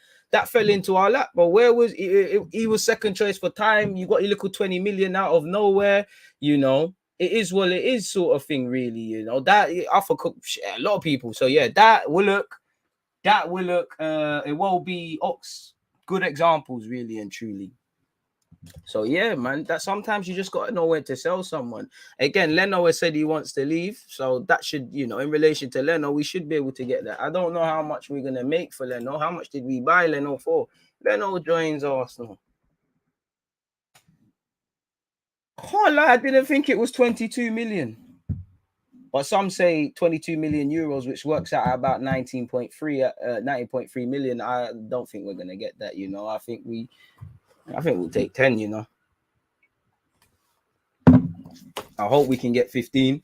fell into our lap. But where was he was second choice for time. You got your little 20 million out of nowhere, It is what it is, sort of thing, really, that I forgot a lot of people. So yeah, that will look. It will be Ox. Good examples, really and truly. So yeah, man, that sometimes you just got to know when to sell someone. Again, Leno has said he wants to leave, so that should, in relation to Leno, we should be able to get that. I don't know how much we're gonna make for Leno. How much did we buy Leno for? Leno joins Arsenal. Can't lie, I didn't think it was 22 million. But some say 22 million euros, which works out at about 19.3 million. I don't think we're gonna get that. I think we'll take 10. I hope we can get 15.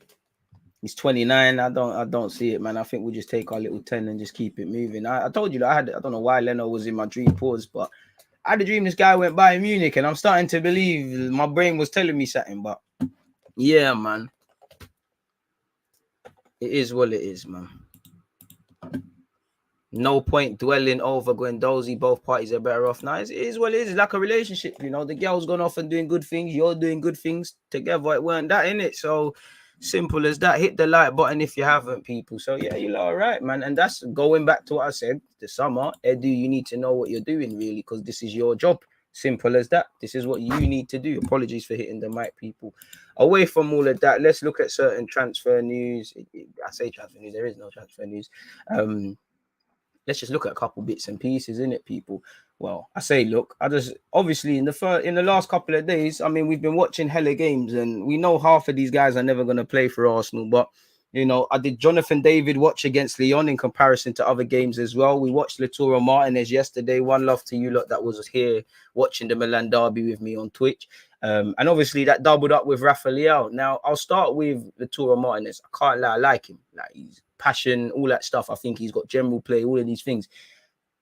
He's 29. I don't see it, man. I think we'll just take our little 10 and just keep it moving. I told you that I don't know why Leno was in my dream pause, but I had a dream this guy went by in Munich, and I'm starting to believe my brain was telling me something. But yeah, man. It is what it is, man. No point dwelling over Guendouzi. Both parties are better off now. It is what it is. It's like a relationship, The girl's gone off and doing good things. You're doing good things together. It weren't that, innit? So simple as that. Hit the like button if you haven't, people. So yeah, you're all right, man. And that's going back to what I said. The summer, Edu, you need to know what you're doing, really, because this is your job. Simple as that. This is what you need to do. Apologies for hitting the mic, people. Away from all of that, let's look at certain transfer news. I say transfer news. There is no transfer news. Let's just look at a couple bits and pieces, innit, people? Well, I say look. I just obviously in the last couple of days, I mean, we've been watching hella games, and we know half of these guys are never going to play for Arsenal, but. I did Jonathan David watch against Lyon in comparison to other games as well. We watched Lautaro Martinez yesterday. One love to you lot that was here watching the Milan derby with me on Twitch. And obviously that doubled up with LEAO. Now, I'll start with Lautaro Martinez. I can't lie, I like him. Like, he's passion, all that stuff. I think he's got general play, all of these things.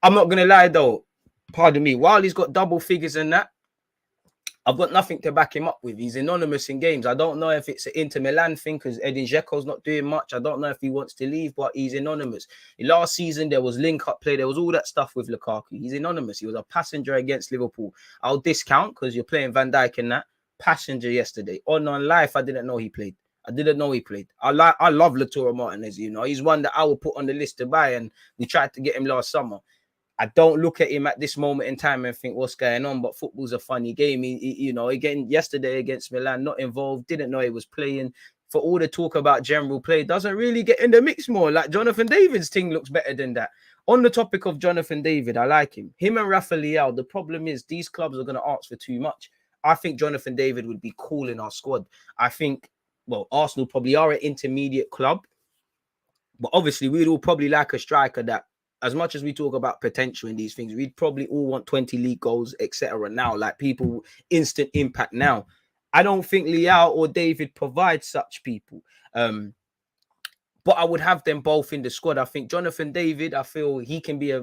I'm not going to lie, though. Pardon me. While he's got double figures and that, I've got nothing to back him up with. He's anonymous in games. I don't know if it's an Inter Milan thing because Edin Dzeko's not doing much. I don't know if he wants to leave, but he's anonymous. Last season, there was link-up play. There was all that stuff with Lukaku. He's anonymous. He was a passenger against Liverpool. I'll discount because you're playing Van Dijk and that. Passenger yesterday. On life, I didn't know he played. I love Lautaro Martinez, He's one that I will put on the list to buy, and we tried to get him last summer. I don't look at him at this moment in time and think what's going on, but football's a funny game. Again, yesterday against Milan, not involved, didn't know he was playing. For all the talk about general play, doesn't really get in the mix more. Like Jonathan David's thing looks better than that. On the topic of Jonathan David, I like him. Him and LEAO, the problem is these clubs are going to ask for too much. I think Jonathan David would be cool in our squad. I think, Arsenal probably are an intermediate club, but obviously we'd all probably like a striker that as much as we talk about potential in these things, we'd probably all want 20 league goals, etc. now, like people, instant impact now. I don't think LEAO or David provide such people. But I would have them both in the squad. I think Jonathan David, I feel he can be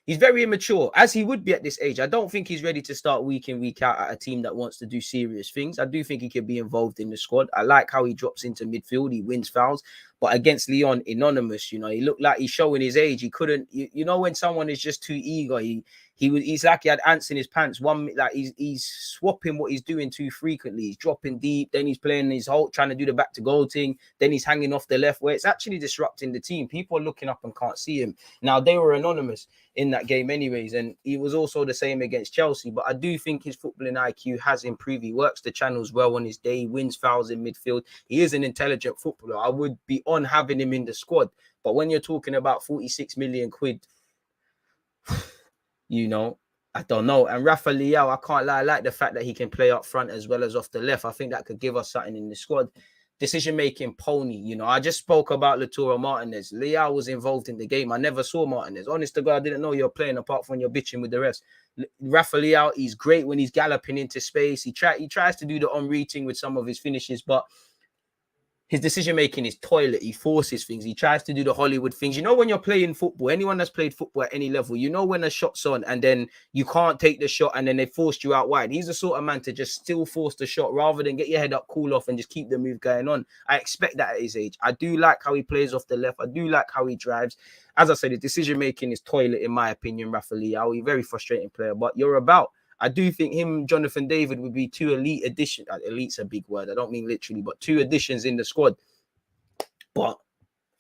he's very immature, as he would be at this age. I don't think he's ready to start week in, week out at a team that wants to do serious things. I do think he could be involved in the squad. I like how he drops into midfield. He wins fouls. But against Lyon, anonymous, you know, he looked like he's showing his age. He couldn't, you know, when someone is just too eager, he's like he had ants in his pants. Like he's swapping what he's doing too frequently. He's dropping deep, then he's playing his whole trying to do the back to goal thing, then he's hanging off the left, where it's actually disrupting the team. People are looking up and can't see him. Now they were anonymous in that game anyways, and he was also the same against Chelsea. But I do think his footballing IQ has improved. He works the channels well on his day. He wins fouls in midfield. He is an intelligent footballer. I would be on having him in the squad. But when you're talking about 46 million quid, you know, I don't know. And Rafa LEAO, I can't lie, I like the fact that he can play up front as well as off the left. I think that could give us something in the squad. Decision-making pony, you know. I just spoke about Martinez. LEAO was involved in the game. I never saw Martinez. Honest to God, I didn't know you're playing apart from you're bitching with the rest. Rafa LEAO, he's great when he's galloping into space. He tries to do the Henry thing with some of his finishes, but his decision-making is toilet. He forces things. He tries to do the Hollywood things. You know, when you're playing football, anyone that's played football at any level, you know when a shot's on and then you can't take the shot and then they forced you out wide. He's the sort of man to just still force the shot rather than get your head up, cool off, and just keep the move going on. I expect that at his age. I do like how he plays off the left. I do like how he drives. As I said, the decision-making is toilet, in my opinion, Rafa LEAO. He's a very frustrating player, but you're about... I do think him, Jonathan David, would be two elite additions. Elite's a big word. I don't mean literally, but two additions in the squad. But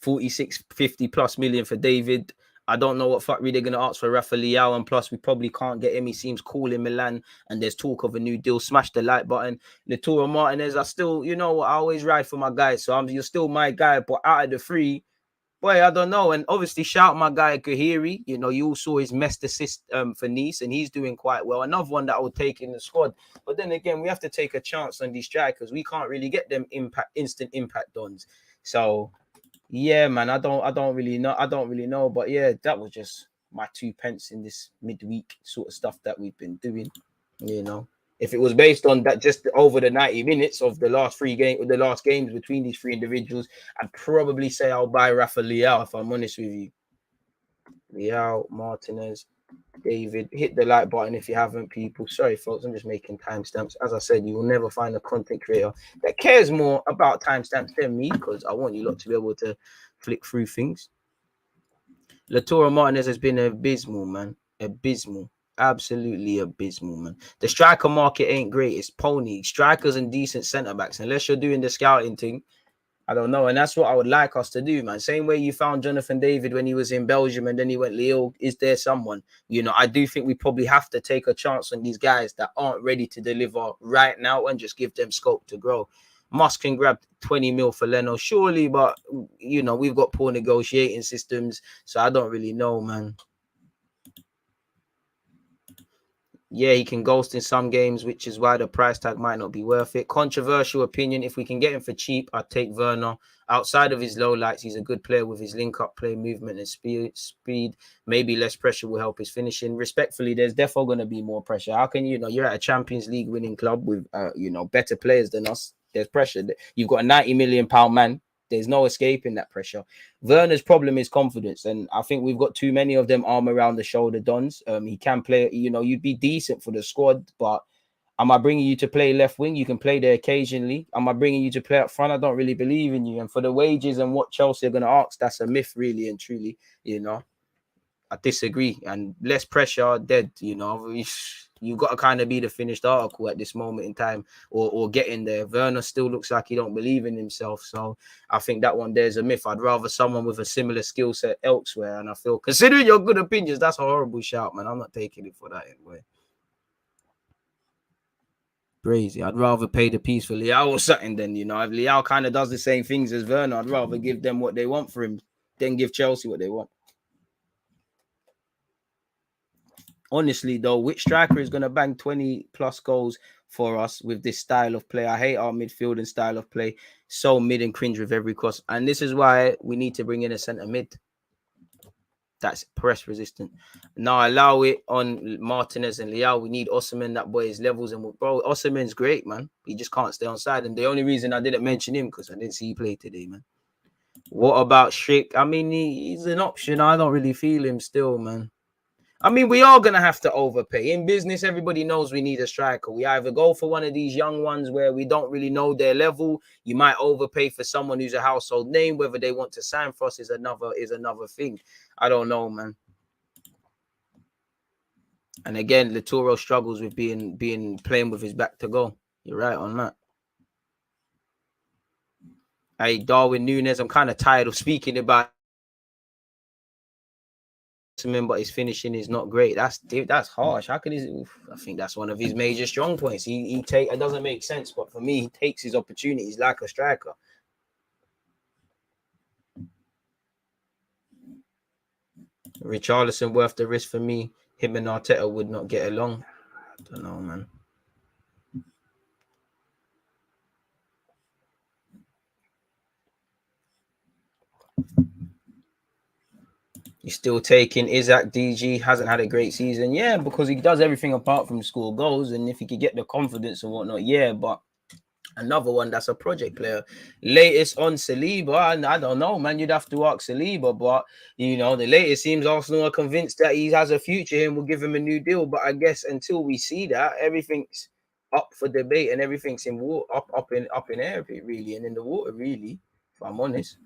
46, 50 plus million for David. I don't know what fuck really they're going to ask for Rafa LEAO. And plus, we probably can't get him. He seems cool in Milan. And there's talk of a new deal. Smash the like button. Lautaro Martinez, I still, you know what, I always ride for my guys. So you're still my guy. But out of the three, boy, I don't know. And obviously, shout my guy Guendouzi. You know, you all saw his messed assist for Nice, and he's doing quite well. Another one that I would take in the squad. But then again, we have to take a chance on these strikers. We can't really get them instant impact dons. So yeah, man, I don't really know. But yeah, that was just my 2 pence in this midweek sort of stuff that we've been doing. You know, if it was based on that just over the 90 minutes of the last games between these three individuals, I'd probably say I'll buy Rafa LEAO, if I'm honest with you. LEAO, Martinez, David. Hit the like button if you haven't, people. Sorry, folks, I'm just making timestamps. As I said, you will never find a content creator that cares more about timestamps than me, because I want you lot to be able to flick through things. Lautaro Martinez has been abysmal, man. Abysmal. Absolutely abysmal, man. The striker market ain't great. It's pony. Strikers and decent centre-backs. Unless you're doing the scouting thing, I don't know. And that's what I would like us to do, man. Same way you found Jonathan David when he was in Belgium and then he went Lyon. Is there someone? You know, I do think we probably have to take a chance on these guys that aren't ready to deliver right now and just give them scope to grow. Musk can grab 20 mil for Leno, surely, but, you know, we've got poor negotiating systems, so I don't really know, man. Yeah, he can ghost in some games, which is why the price tag might not be worth it. Controversial opinion. If we can get him for cheap, I'd take Werner. Outside of his low lights, he's a good player with his link-up play, movement, and speed. Maybe less pressure will help his finishing. Respectfully, there's definitely going to be more pressure. How can you know you're at a Champions League winning club with you know, better players than us? There's pressure. You've got a £90 million man. There's no escaping that pressure. Werner's problem is confidence, and I think we've got too many of them arm around the shoulder dons. He can play, you know, you'd be decent for the squad, but am I bringing you to play left wing? You can play there occasionally. Am I bringing you to play up front? I don't really believe in you. And for the wages and what Chelsea are going to ask, that's a myth, really and truly, you know. I disagree. And less pressure, dead, you know. You've got to kind of be the finished article at this moment in time, or get in there. Werner still looks like he don't believe in himself. So I think that one there's a myth. I'd rather someone with a similar skill set elsewhere. And I feel, considering your good opinions, that's a horrible shout, man. I'm not taking it for that anyway. Crazy. I'd rather pay the piece for LEAO or something than, you know, if LEAO kind of does the same things as Werner, I'd rather give them what they want for him than give Chelsea what they want. Honestly, though, which striker is going to bang 20 plus goals for us with this style of play? I hate our midfield and style of play. So mid and cringe with every cross. And this is why we need to bring in a centre mid. That's press resistant. Now allow it on Martinez and LEAO. We need Osimhen. That boy is levels, and bro, Osimhen's great, man. He just can't stay on side. And the only reason I didn't mention him because I didn't see he play today, man. What about Schick? I mean, he's an option. I don't really feel him still, man. I mean, we are going to have to overpay. In business, everybody knows we need a striker. We either go for one of these young ones where we don't really know their level. You might overpay for someone who's a household name. Whether they want to sign for us is another thing. I don't know, man. And again, Litoro struggles with playing with his back to goal. You're right on that. Hey, Darwin Núñez, I'm kind of tired of speaking about him, but his finishing is not great. That's harsh. How can he? I think that's one of his major strong points. He take it doesn't make sense, but for me, he takes his opportunities like a striker. Richarlison worth the risk for me. Him and Arteta would not get along. I don't know, man. He's still taking Isaac. DG hasn't had a great season. Yeah, because he does everything apart from score goals. And if he could get the confidence and whatnot, yeah. But another one that's a project player. Latest on Saliba. I don't know, man. You'd have to ask Saliba. But, you know, the latest seems Arsenal are convinced that he has a future here and will give him a new deal. But I guess until we see that, everything's up for debate and everything's in water, up in air, really, and in the water, really, if I'm honest.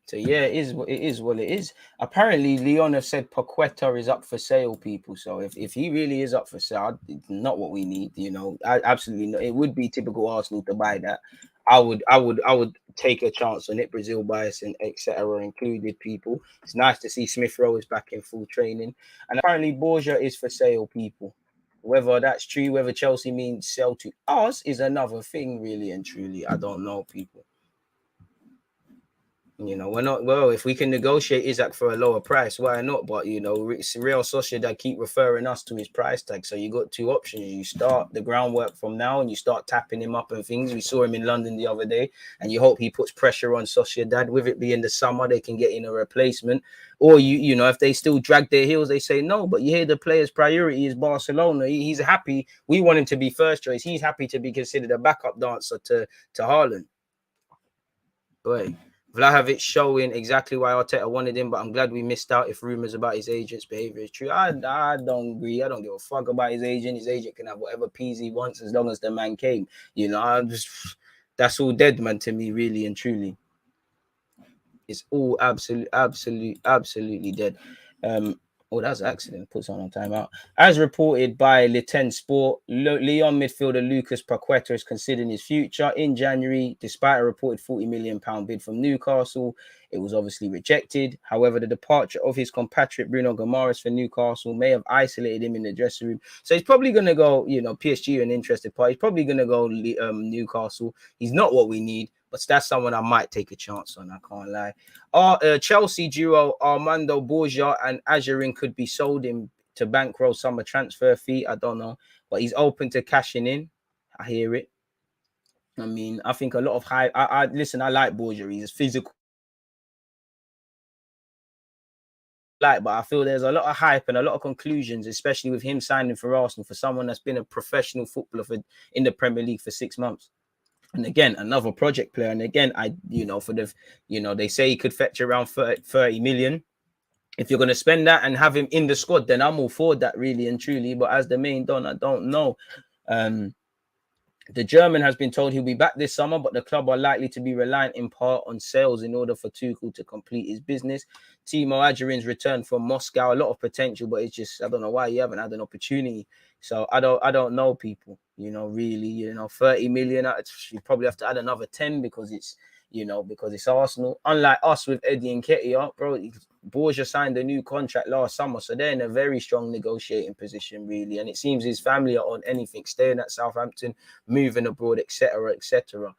So yeah, it is what it is. Apparently, LYON have said Paqueta is up for sale, people. So if he really is up for sale, it's not what we need. You know, absolutely not. It would be typical Arsenal to buy that. I would take a chance on it. Brazil bias and etc. included, people. It's nice to see Smith-Rowe is back in full training, and apparently Broja is for sale, people. Whether that's true, whether Chelsea means sell to us is another thing, really and truly. I don't know, people. You know, we're not well. If we can negotiate Isaac for a lower price, why not? But you know, Real Sociedad keep referring us to his price tag. So you got two options: you start the groundwork from now, and you start tapping him up and things. We saw him in London the other day, and you hope he puts pressure on Sociedad. With it being the summer, they can get in a replacement. Or you know, if they still drag their heels, they say no. But you hear the player's priority is Barcelona. He's happy. We want him to be first choice. He's happy to be considered a backup dancer to Haaland. Boy. Vlahovic showing exactly why Arteta wanted him, but I'm glad we missed out if rumors about his agent's behavior is true. I don't agree. I don't give a fuck about his agent. His agent can have whatever peas he wants as long as the man came. You know, that's all dead, man, to me, really and truly. It's all absolutely dead. Oh, that's an accident. Put someone on timeout. As reported by Liten Sport, LYON midfielder Lucas Paqueta is considering his future. In January, despite a reported £40 million bid from Newcastle, it was obviously rejected. However, the departure of his compatriot Bruno Guimaraes for Newcastle may have isolated him in the dressing room. So he's probably going to go, you know, PSG are an interested party. He's probably going to go Newcastle. He's not what we need, but that's someone I might take a chance on. I can't lie. Chelsea duo Armando Broja and Ajerin could be sold him to bankroll summer transfer fee. I don't know, but he's open to cashing in. I hear it. I mean, I think a lot of hype. Listen. I like Broja. He's physical. But I feel there's a lot of hype and a lot of conclusions, especially with him signing for Arsenal, for someone that's been a professional footballer in the Premier League for 6 months. And again, another project player. And again, they say he could fetch around 30 million. If you're going to spend that and have him in the squad, then I'm all for that, really and truly. But as the main don, I don't know. The German has been told he'll be back this summer, but the club are likely to be reliant in part on sales in order for Tuchel to complete his business. Timo Adjerin's return from Moscow, a lot of potential, but it's just, I don't know why he haven't had an opportunity. So I don't know, people, you know, really, 30 million, you probably have to add another 10 because it's Arsenal. Unlike us with Eddie and Nketiah, bro, Borja signed a new contract last summer, so they're in a very strong negotiating position, really. And it seems his family are on anything, staying at Southampton, moving abroad, etc., etc.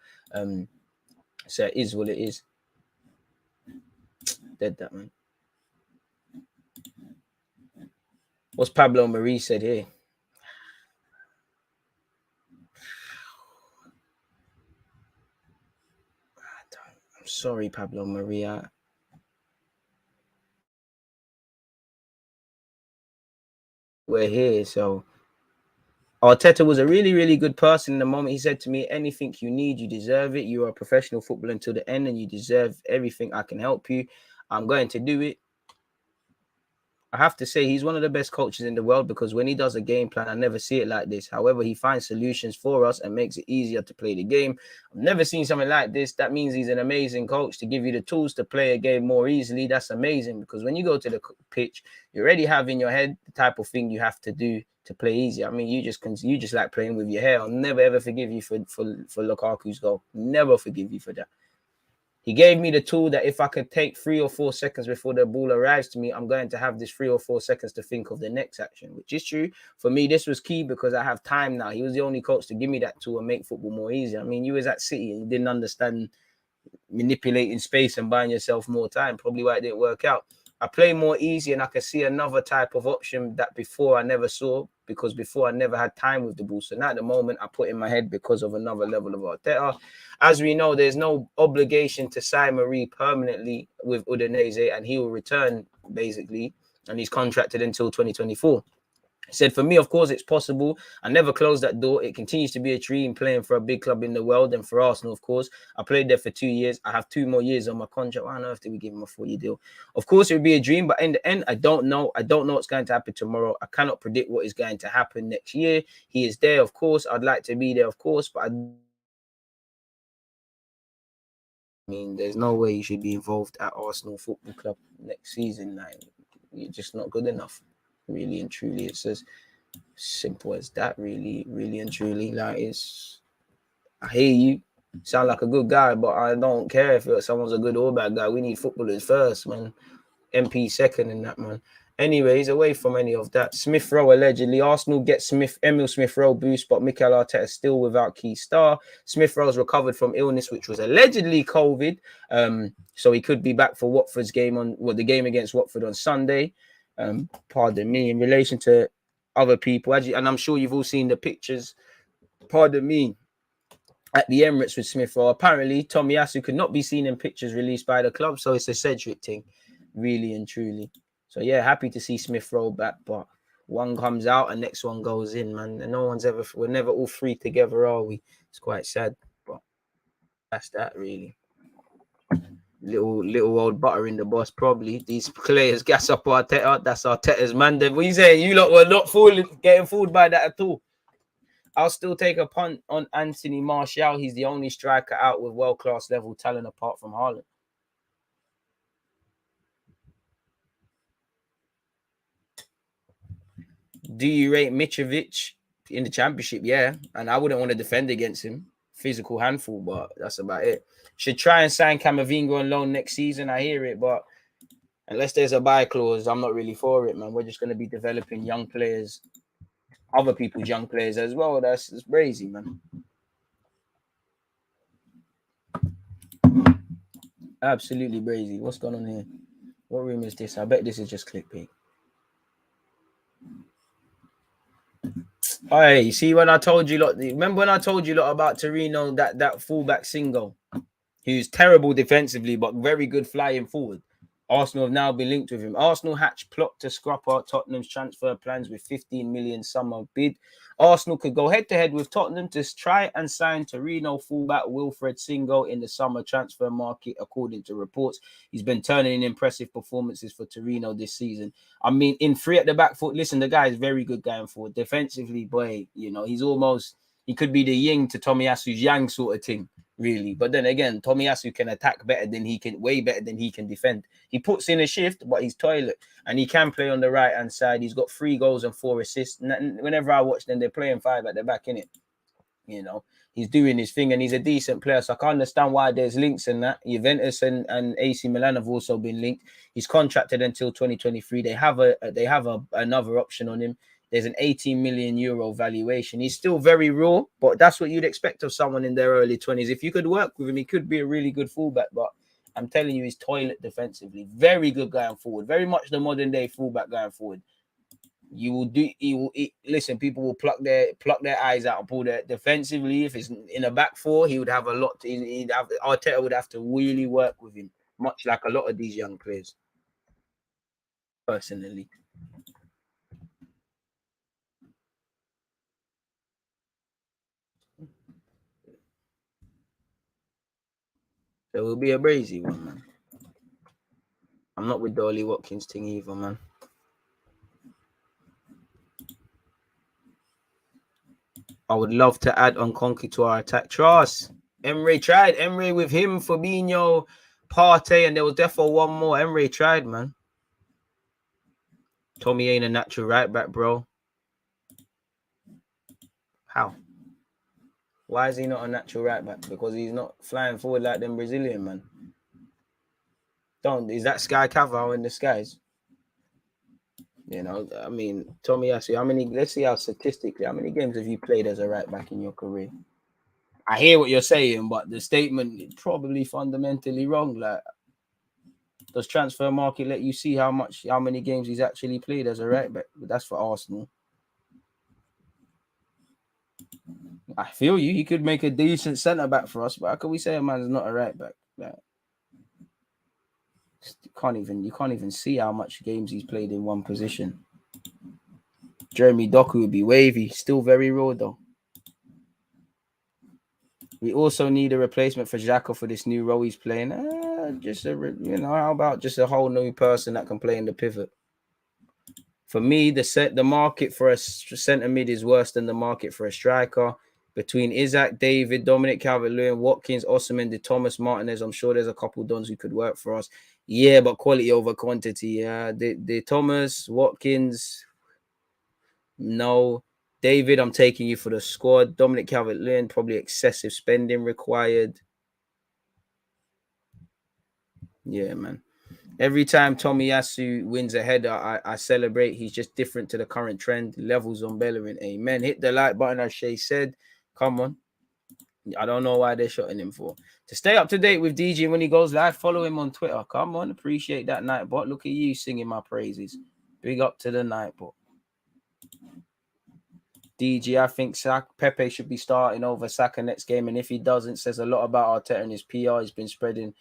So it is what it is. Dead that, man. What's Pablo Marie said here? Sorry, Pablo Maria. We're here, so Arteta was a really, really good person in the moment. He said to me, anything you need, you deserve it. You are a professional footballer until the end and you deserve everything. I can help you. I'm going to do it. I have to say he's one of the best coaches in the world because when he does a game plan, I never see it like this. However, he finds solutions for us and makes it easier to play the game. I've never seen something like this. That means he's an amazing coach to give you the tools to play a game more easily. That's amazing because when you go to the pitch, you already have in your head the type of thing you have to do to play easy. I mean, you just like playing with your hair. I'll never ever forgive you for Lukaku's goal. Never forgive you for that. He gave me the tool that if I could take 3 or 4 seconds before the ball arrives to me, I'm going to have this 3 or 4 seconds to think of the next action, which is true. For me, this was key because I have time now. He was the only coach to give me that tool and make football more easy. I mean, you was at City and you didn't understand manipulating space and buying yourself more time. Probably why it didn't work out. I play more easy and I can see another type of option that before I never saw because before I never had time with the ball. So now at the moment I put in my head because of another level of Arteta. As we know, there's no obligation to sign Marie permanently with Udinese and he will return basically and he's contracted until 2024. He said, for me, of course, it's possible. I never closed that door. It continues to be a dream playing for a big club in the world and for Arsenal, of course. I played there for 2 years. I have 2 more years on my contract. Why on earth did we give him a 4-year deal? Of course, it would be a dream, but in the end, I don't know. I don't know what's going to happen tomorrow. I cannot predict what is going to happen next year. He is there, of course. I'd like to be there, of course, but I mean, there's no way you should be involved at Arsenal Football Club next season. Like, you're just not good enough, really and truly. It's as simple as that, really, really and truly. Like, it's, I hear you, sound like a good guy, but I don't care if someone's a good or bad guy. We need footballers first, man. MP second in that, man. Anyways, away from any of that, Smith-Rowe allegedly. Arsenal get Emil Smith-Rowe boost, but Mikel Arteta still without key star. Smith-Rowe's recovered from illness, which was allegedly COVID. So he could be back for Watford's game the game against Watford on Sunday. Pardon me. In relation to other people, and I'm sure you've all seen the pictures, pardon me, at the Emirates with Smith-Rowe. Apparently, Tomiyasu could not be seen in pictures released by the club, so it's a Cedric thing, really and truly. So, yeah, happy to see Smith-Rowe back, but one comes out and next one goes in, man. And we're never all 3 together, are we? It's quite sad, but that's that, really. Little old butter in the boss, probably. These players gas up Arteta. That's Arteta's man. What you saying? You lot were not getting fooled by that at all. I'll still take a punt on Anthony Martial. He's the only striker out with world-class level talent apart from Haaland. Do you rate Mitrovic in the Championship? Yeah. And I wouldn't want to defend against him. Physical handful, but that's about it. Should try and sign Camavinga on loan next season. I hear it, but unless there's a buy clause, I'm not really for it, man. We're just going to be developing young players, other people's young players as well. That's crazy, man. Absolutely crazy. What's going on here? What room is this? I bet this is just clickbait. Hey, see when I told you lot, remember when I told you lot about Torino, that fullback Singo, who's terrible defensively but very good flying forward. Arsenal have now been linked with him. Arsenal hatch plot to scrap out Tottenham's transfer plans with 15 million summer bid. Arsenal could go head-to-head with Tottenham to try and sign Torino fullback Wilfred Singo in the summer transfer market, according to reports. He's been turning in impressive performances for Torino this season. I mean, in 3 at the back foot, listen, the guy is very good going forward. Defensively, boy, you know, he could be the yin to Tomiyasu's yang sort of thing. Really, but then again, Tomiyasu can attack way better than he can defend. He puts in a shift, but he's toilet, and he can play on the right hand side. He's got 3 goals and 4 assists. Whenever I watch them, they're playing 5 at the back, innit? You know, he's doing his thing, and he's a decent player. So I can't understand why there's links in that. Juventus and AC Milan have also been linked. He's contracted until 2023. They have another option on him. There's an 18 million euro valuation. He's still very raw, but that's what you'd expect of someone in their early 20s. If you could work with him, he could be a really good fullback, but I'm telling you, he's toilet defensively. Very good going forward. Very much the modern day fullback going forward. You will do. Listen. People will pluck their eyes out and pull their defensively. If it's in a back four, he would have a lot. Arteta would have to really work with him, much like a lot of these young players. Personally, so it will be a brazy one, man. I'm not with the Ollie Watkins thing either, man. I would love to add Unconky to our attack. Trust. Emre tried. Emre with him, Fabinho, Partey, and there was definitely one more. Emre tried, man. Tommy ain't a natural right back, bro. How? Why is he not a natural right back? Because he's not flying forward like them Brazilian, man. Is that Sky Cavall in the skies? You know, I mean, Tommy Asu, let's see how statistically, how many games have you played as a right back in your career? I hear what you're saying, but the statement is probably fundamentally wrong. Like, does transfer market let you see how many games he's actually played as a right back? But that's for Arsenal. I feel you. He could make a decent centre back for us, but how can we say a man's not a right back? Like, you can't even see how much games he's played in one position. Jeremy Doku would be wavy, still very raw though. We also need a replacement for Xhaka for this new role he's playing. How about just a whole new person that can play in the pivot? For me, the market for a centre mid is worse than the market for a striker. Between Isaac, David, Dominic Calvert-Lewin, Watkins, Osimhen, Thomas, Martinez, I'm sure there's a couple dons who could work for us. Yeah, but quality over quantity. Yeah, the Thomas, Watkins, no. David, I'm taking you for the squad. Dominic Calvert-Lewin, probably excessive spending required. Yeah, man. Every time Tomiyasu wins a header, I celebrate. He's just different to the current trend. Levels on Bellerin. Amen. Hit the like button, as Shay said. Come on. I don't know why they're shutting him for. To stay up to date with DJ when he goes live, follow him on Twitter. Come on. Appreciate that, Nightbot. Look at you singing my praises. Big up to the Nightbot. DG, I think Pepe should be starting over Saka next game. And if he doesn't, says a lot about Arteta and his PR. He's been spreading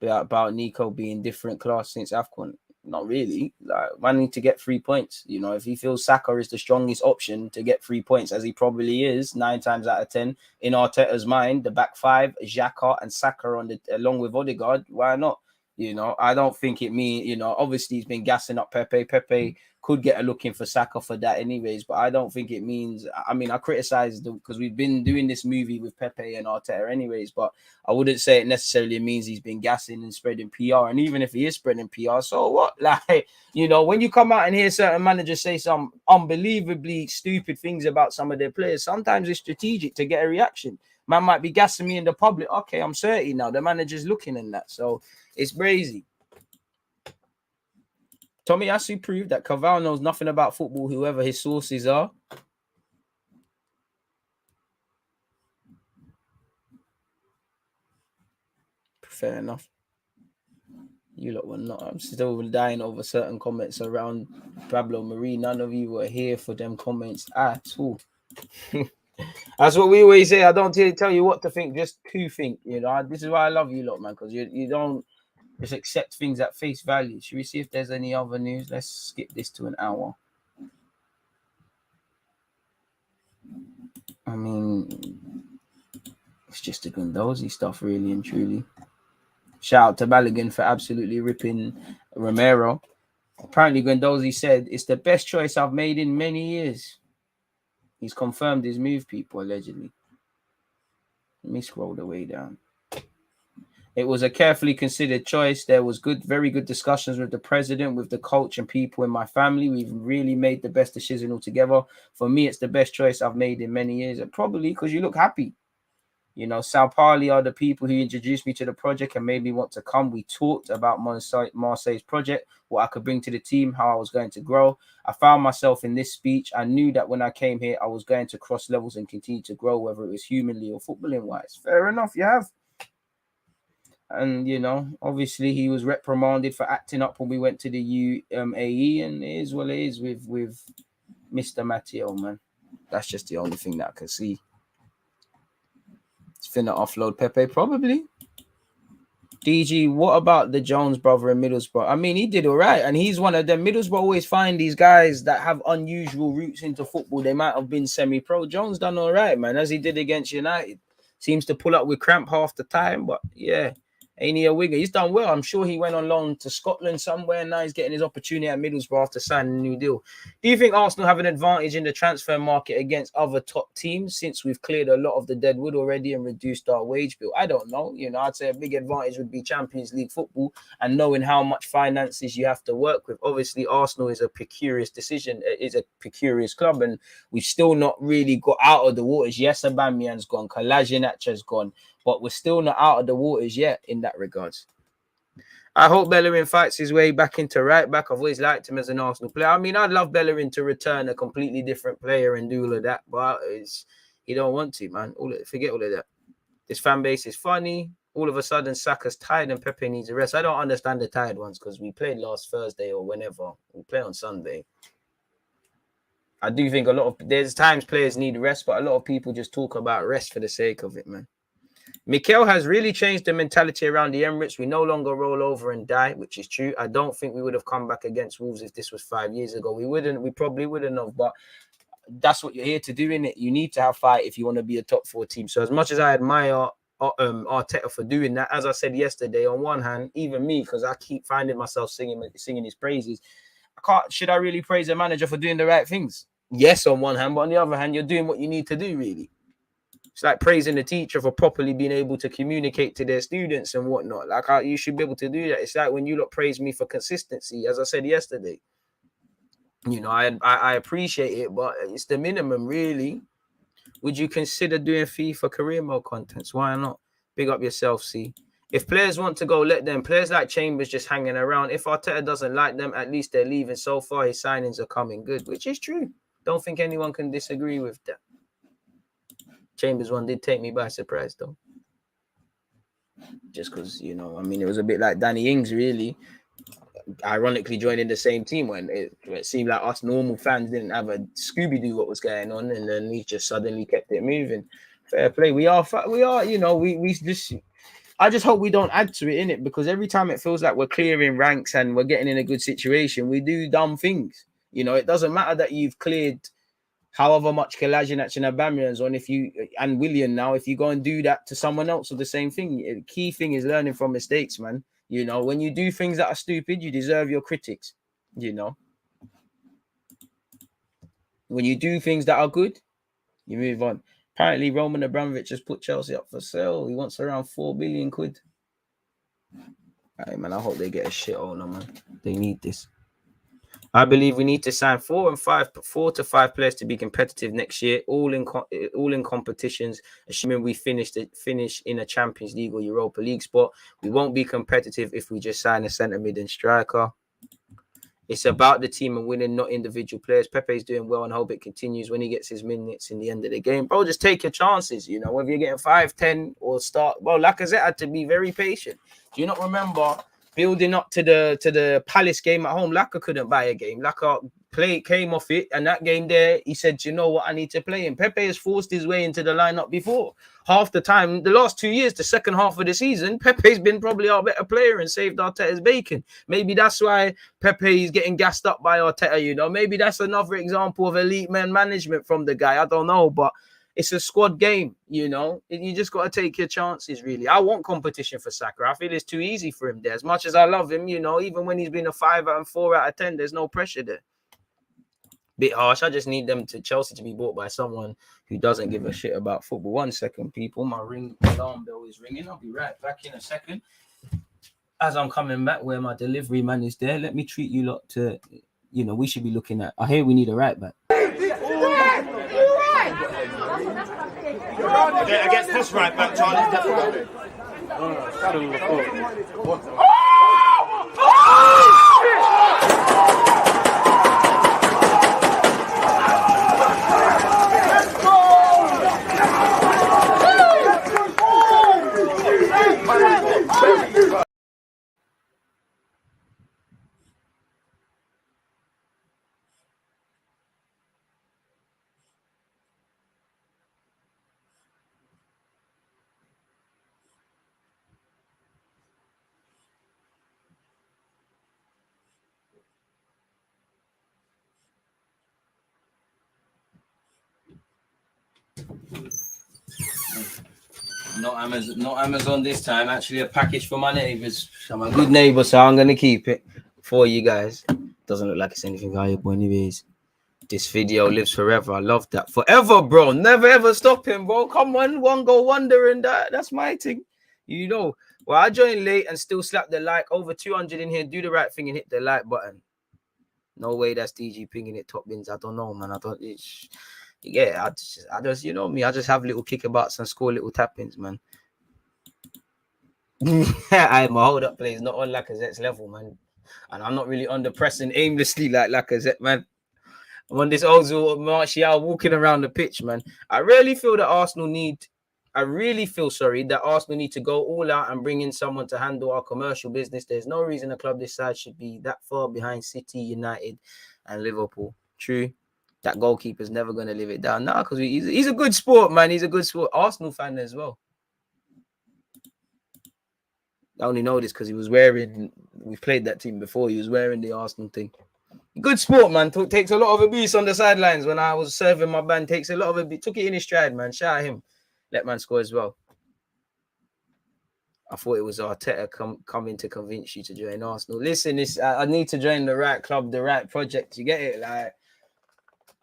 about Nico being different class since AFCON. Not really. Like, man need to get 3 points. You know, if he feels Saka is the strongest option to get 3 points, as he probably is 9 times out of 10 in Arteta's mind, the back five, Xhaka and Saka along with Odegaard, why not? You know, I don't think it means, you know, obviously he's been gassing up Pepe. Pepe could get a look in for Saka for that anyways, but I don't think it means, I mean, I criticize because we've been doing this movie with Pepe and Arteta anyways, but I wouldn't say it necessarily means he's been gassing and spreading PR. And even if he is spreading PR, so what? Like, you know, when you come out and hear certain managers say some unbelievably stupid things about some of their players, sometimes it's strategic to get a reaction. Man might be gassing me in the public. Okay, I'm 30 now. The manager's looking in that. So it's crazy. Tomiyasu proved that Cavall knows nothing about football, whoever his sources are. Fair enough. You lot were not. I'm still dying over certain comments around Pablo Marie. None of you were here for them comments at all. That's what we always say. I don't tell you what to think, just who think. You know, this is why I love you lot, man, because you don't just accept things at face value. Should we see if there's any other news? Let's skip this to an hour. I mean, it's just the Guendouzi stuff, really and truly. Shout out to Balogun for absolutely ripping Romero. Apparently, Guendouzi said, it's the best choice I've made in many years. He's confirmed his move, people, allegedly. Let me scroll the way down. It was a carefully considered choice. There was very good discussions with the president, with the coach and people in my family. We've really made the best decision altogether. For me, it's the best choice I've made in many years. And probably because you look happy. You know, Sao Paulo are the people who introduced me to the project and made me want to come. We talked about Marseille's project, what I could bring to the team, how I was going to grow. I found myself in this speech. I knew that when I came here, I was going to cross levels and continue to grow, whether it was humanly or footballing wise. Fair enough, you have. And, you know, obviously he was reprimanded for acting up when we went to the UAE, and it is what it is with Mr. Matteo, man. That's just the only thing that I can see. It's finna offload Pepe, probably. DG, what about the Jones brother in Middlesbrough? I mean, he did all right, and he's one of them. Middlesbrough always find these guys that have unusual routes into football. They might have been semi-pro. Jones done all right, man, as he did against United. Seems to pull up with cramp half the time, but yeah. Ain't he a winger? He's done well. I'm sure he went on loan to Scotland somewhere. Now he's getting his opportunity at Middlesbrough after signing a new deal. Do you think Arsenal have an advantage in the transfer market against other top teams since we've cleared a lot of the deadwood already and reduced our wage bill? I don't know. You know, I'd say a big advantage would be Champions League football and knowing how much finances you have to work with. Obviously, Arsenal is a precarious decision. It is a precarious club, and we've still not really got out of the waters. Yes, Aubameyang's gone. Kolasinac has gone. But we're still not out of the waters yet in that regards. I hope Bellerin fights his way back into right back. I've always liked him as an Arsenal player. I mean, I'd love Bellerin to return a completely different player and do all of that, but he don't want to, man. Forget all of that. This fan base is funny. All of a sudden, Saka's tired and Pepe needs a rest. I don't understand the tired ones because we played last Thursday or whenever. We play on Sunday. I do think there's times players need rest, but a lot of people just talk about rest for the sake of it, man. Mikel has really changed the mentality around the Emirates. We no longer roll over and die, which is true. I don't think we would have come back against Wolves if this was 5 years ago. We probably wouldn't have, but that's what you're here to do, innit? You need to have fight if you want to be a top 4 team. So as much as I admire Arteta for doing that, as I said yesterday, on one hand, even me, because I keep finding myself singing his praises, should I really praise a manager for doing the right things? Yes, on one hand, but on the other hand, you're doing what you need to do, really. It's like praising the teacher for properly being able to communicate to their students and whatnot. Like, you should be able to do that. It's like when you lot praise me for consistency, as I said yesterday. You know, I appreciate it, but it's the minimum, really. Would you consider doing FIFA career mode contents? Why not? Big up yourself, see. If players want to go, let them. Players like Chambers just hanging around. If Arteta doesn't like them, at least they're leaving. So far, his signings are coming good, which is true. Don't think anyone can disagree with that. Chambers one did take me by surprise, though. Just because, you know, I mean, it was a bit like Danny Ings, really. Ironically joining the same team when it seemed like us normal fans didn't have a Scooby-Doo what was going on, and then he just suddenly kept it moving. Fair play. We are, you know, we just... I just hope we don't add to it, innit? Because every time it feels like we're clearing ranks and we're getting in a good situation, we do dumb things. You know, it doesn't matter that you've cleared however much Kolasinac and Aubameyang's on, and Willian now, if you go and do that to someone else or the same thing, the key thing is learning from mistakes, man. You know, when you do things that are stupid, you deserve your critics, you know. When you do things that are good, you move on. Apparently, Roman Abramovich has put Chelsea up for sale. He wants around 4 billion quid. Hey, man, I hope they get a shit owner, man. They need this. I believe we need to sign 4 to 5 players to be competitive next year, all in competitions, assuming we finish in a Champions League or Europa League spot. We won't be competitive if we just sign a centre mid and striker. It's about the team and winning, not individual players. Pepe's doing well and hope it continues when he gets his minutes in the end of the game. Bro, just take your chances, you know, whether you're getting 5, 10 or start. Well, Lacazette had to be very patient. Do you not remember building up to the Palace game at home? Laka couldn't buy a game. Laka came off it, and that game there, he said, you know what, I need to play him. Pepe has forced his way into the lineup before. Half the time, the last 2 years, the second half of the season, Pepe's been probably our better player and saved Arteta's bacon. Maybe that's why Pepe is getting gassed up by Arteta, you know. Maybe that's another example of elite man management from the guy. I don't know, but it's a squad game, you know. You just got to take your chances, really. I want competition for Saka. I feel it's too easy for him there. As much as I love him, you know, even when he's been a 5 out of 4 out of 10, there's no pressure there. Bit harsh. I just need Chelsea to be bought by someone who doesn't give a shit about football. 1 second, people. My alarm bell is ringing. I'll be right back in a second. As I'm coming back, where my delivery man is there, let me treat you lot to, you know, we should be looking at. I hear we need a right back. Against this right back, Charlie. Not Amazon this time. Actually, a package for my neighbors. I'm a good neighbor, so I'm gonna keep it for you guys. Doesn't look like it's anything valuable, anyways. This video lives forever. I love that. Forever, bro. Never ever stopping, bro. Come on, one go wonder and that's my thing. You know. Well, I joined late and still slap the like. Over 200 in here. Do the right thing and hit the like button. No way that's DG pinging it top bins. I don't know, man. Yeah, I just, you know me. I just have little kickabouts and score little tap-ins, man. I'm a hold-up play. It's not on Lacazette's level, man. And I'm not really under pressing aimlessly like Lacazette, man. I'm on this old Martial walking around the pitch, man. I really feel that Arsenal need to go all out and bring in someone to handle our commercial business. There's no reason a club this size should be that far behind City, United, and Liverpool. True. That goalkeeper's never going to live it down. Nah, because he's a good sport, man. He's a good sport. Arsenal fan as well. I only know this because we've played that team before. He was wearing the Arsenal thing. Good sport, man. Takes a lot of abuse on the sidelines when I was serving my band. Takes a lot of abuse. Took it in his stride, man. Shout at him. Let man score as well. I thought it was Arteta coming to convince you to join Arsenal. Listen, I need to join the right club, the right project. You get it? Like,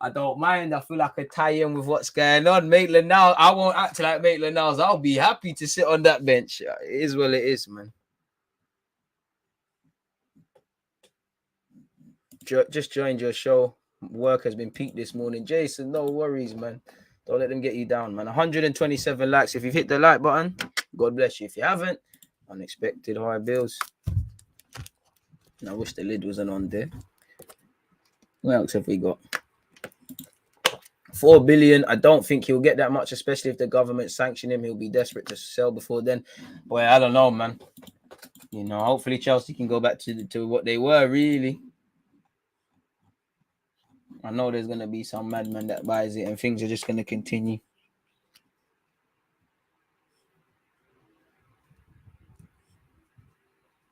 I don't mind. I feel like I tie in with what's going on. Maitland-Niles, I won't act like Maitland-Niles. I'll be happy to sit on that bench. It is what it is, man. Just joined your show. Work has been peaked this morning. Jason, no worries, man. Don't let them get you down, man. 127 likes. If you've hit the like button, God bless you. If you haven't, unexpected high bills. I wish the lid wasn't on there. What else have we got? 4 billion. I don't think he'll get that much, especially if the government sanction him. He'll be desperate to sell before then. Boy, I don't know, man. You know, hopefully Chelsea can go back to what they were, really. I know there's going to be some madman that buys it and things are just going to continue.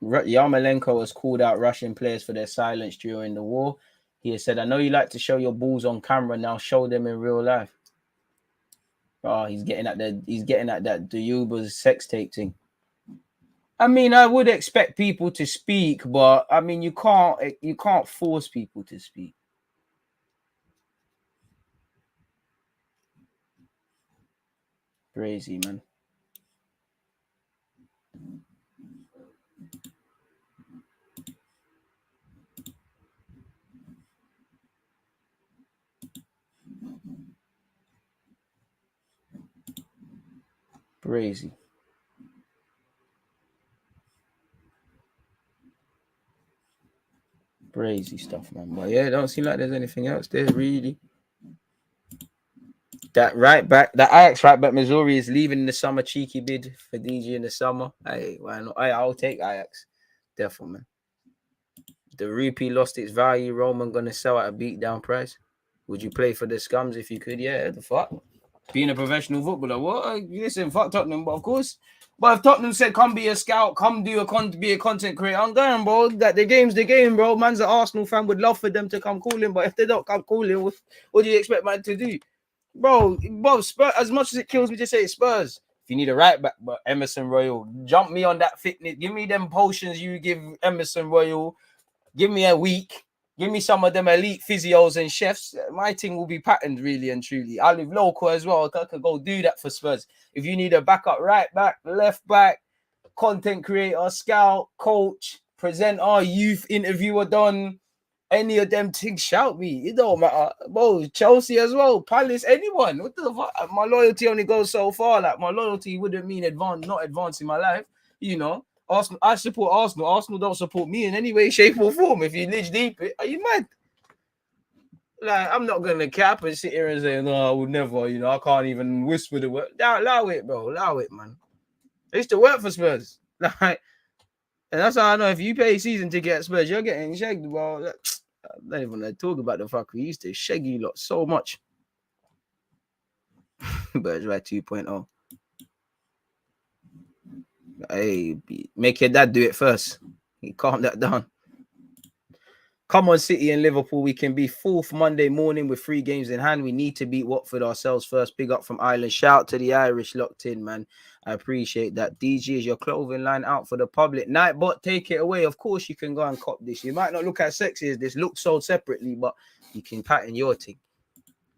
Yarmolenko has called out Russian players for their silence during the war. He has said, I know you like to show your balls on camera. Now show them in real life. Oh, he's getting at that Duyuba's sex tape thing. I mean, I would expect people to speak, but I mean, you can't force people to speak. Crazy, man. Crazy. Crazy stuff, man. But yeah, it don't seem like there's anything else there, really. That Ajax right back, Missouri, is leaving in the summer. Cheeky bid for DG in the summer. Hey, why not? I'll take Ajax. Definitely, man. The rupee lost its value. Roman gonna sell at a beat-down price. Would you play for the scums if you could? Yeah, the fuck. Being a professional footballer, what? Listen, fuck Tottenham, but of course. But if Tottenham said, come be a scout, come be a content creator, I'm going, bro. That the game's the game, bro. Man's an Arsenal fan, would love for them to come call him, but if they don't come call him, what do you expect man to do? Bro, Spurs, as much as it kills me to say it's Spurs. If you need a right back, but Emerson Royal, jump me on that fitness. Give me them potions you give Emerson Royal. Give me a week. Give me some of them elite physios and chefs. My thing will be patterned, really and truly. I live local as well. I could go do that for Spurs. If you need a backup right back, left back, content creator, scout, coach, presenter, youth interviewer done, any of them things, shout me. It don't matter. Bro, Chelsea as well, Palace, anyone. What the fuck? My loyalty only goes so far. Like, my loyalty wouldn't mean not advancing my life, you know. Arsenal, I support Arsenal. Arsenal don't support me in any way, shape, or form. If you niche deep it, are you mad? Like, I'm not gonna cap and sit here and say, no, I would never, you know, I can't even whisper the word. Allow it, bro. Allow it, man. I used to work for Spurs. Like, and that's how I know if you pay season ticket at Spurs, you're getting shagged, bro. I don't even want to talk about the fuck. We used to shag you lot so much. Bergerac 2.0. Hey, make your dad do it first. Calm that down. Come on, City and Liverpool. We can be fourth Monday morning with 3 games in hand. We need to beat Watford ourselves first. Big up from Ireland. Shout out to the Irish locked in, man. I appreciate that. DG is your clothing line out for the public. Nightbot, take it away. Of course, you can go and cop this. You might not look as sexy as this. Look sold separately, but you can pattern your thing.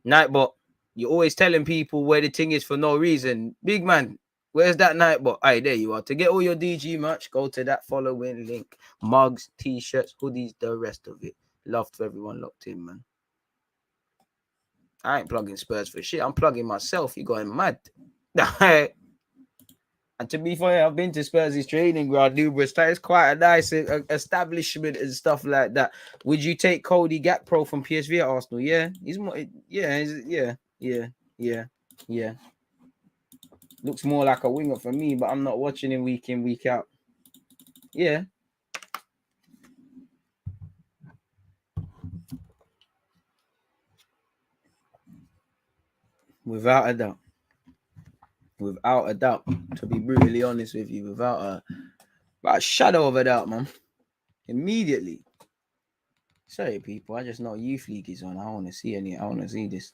Nightbot, you're always telling people where the thing is for no reason. Big man, where's that Nightbot? Aye, there you are. To get all your DG merch, go to that following link. Mugs, t-shirts, hoodies, the rest of it. Love to everyone locked in, man. I ain't plugging Spurs for shit. I'm plugging myself. You're going mad. And to be fair, I've been to Spurs' training ground numerous times. It's quite a nice establishment and stuff like that. Would you take Cody Gakpo from PSV at Arsenal? Yeah, he's more. Yeah. Looks more like a winger for me, but I'm not watching him week in, week out. Yeah. Without a doubt. Without a doubt. To be brutally honest with you, without a shadow of a doubt, man. Immediately. Sorry, people. I just know Youth League is on. I want to see this.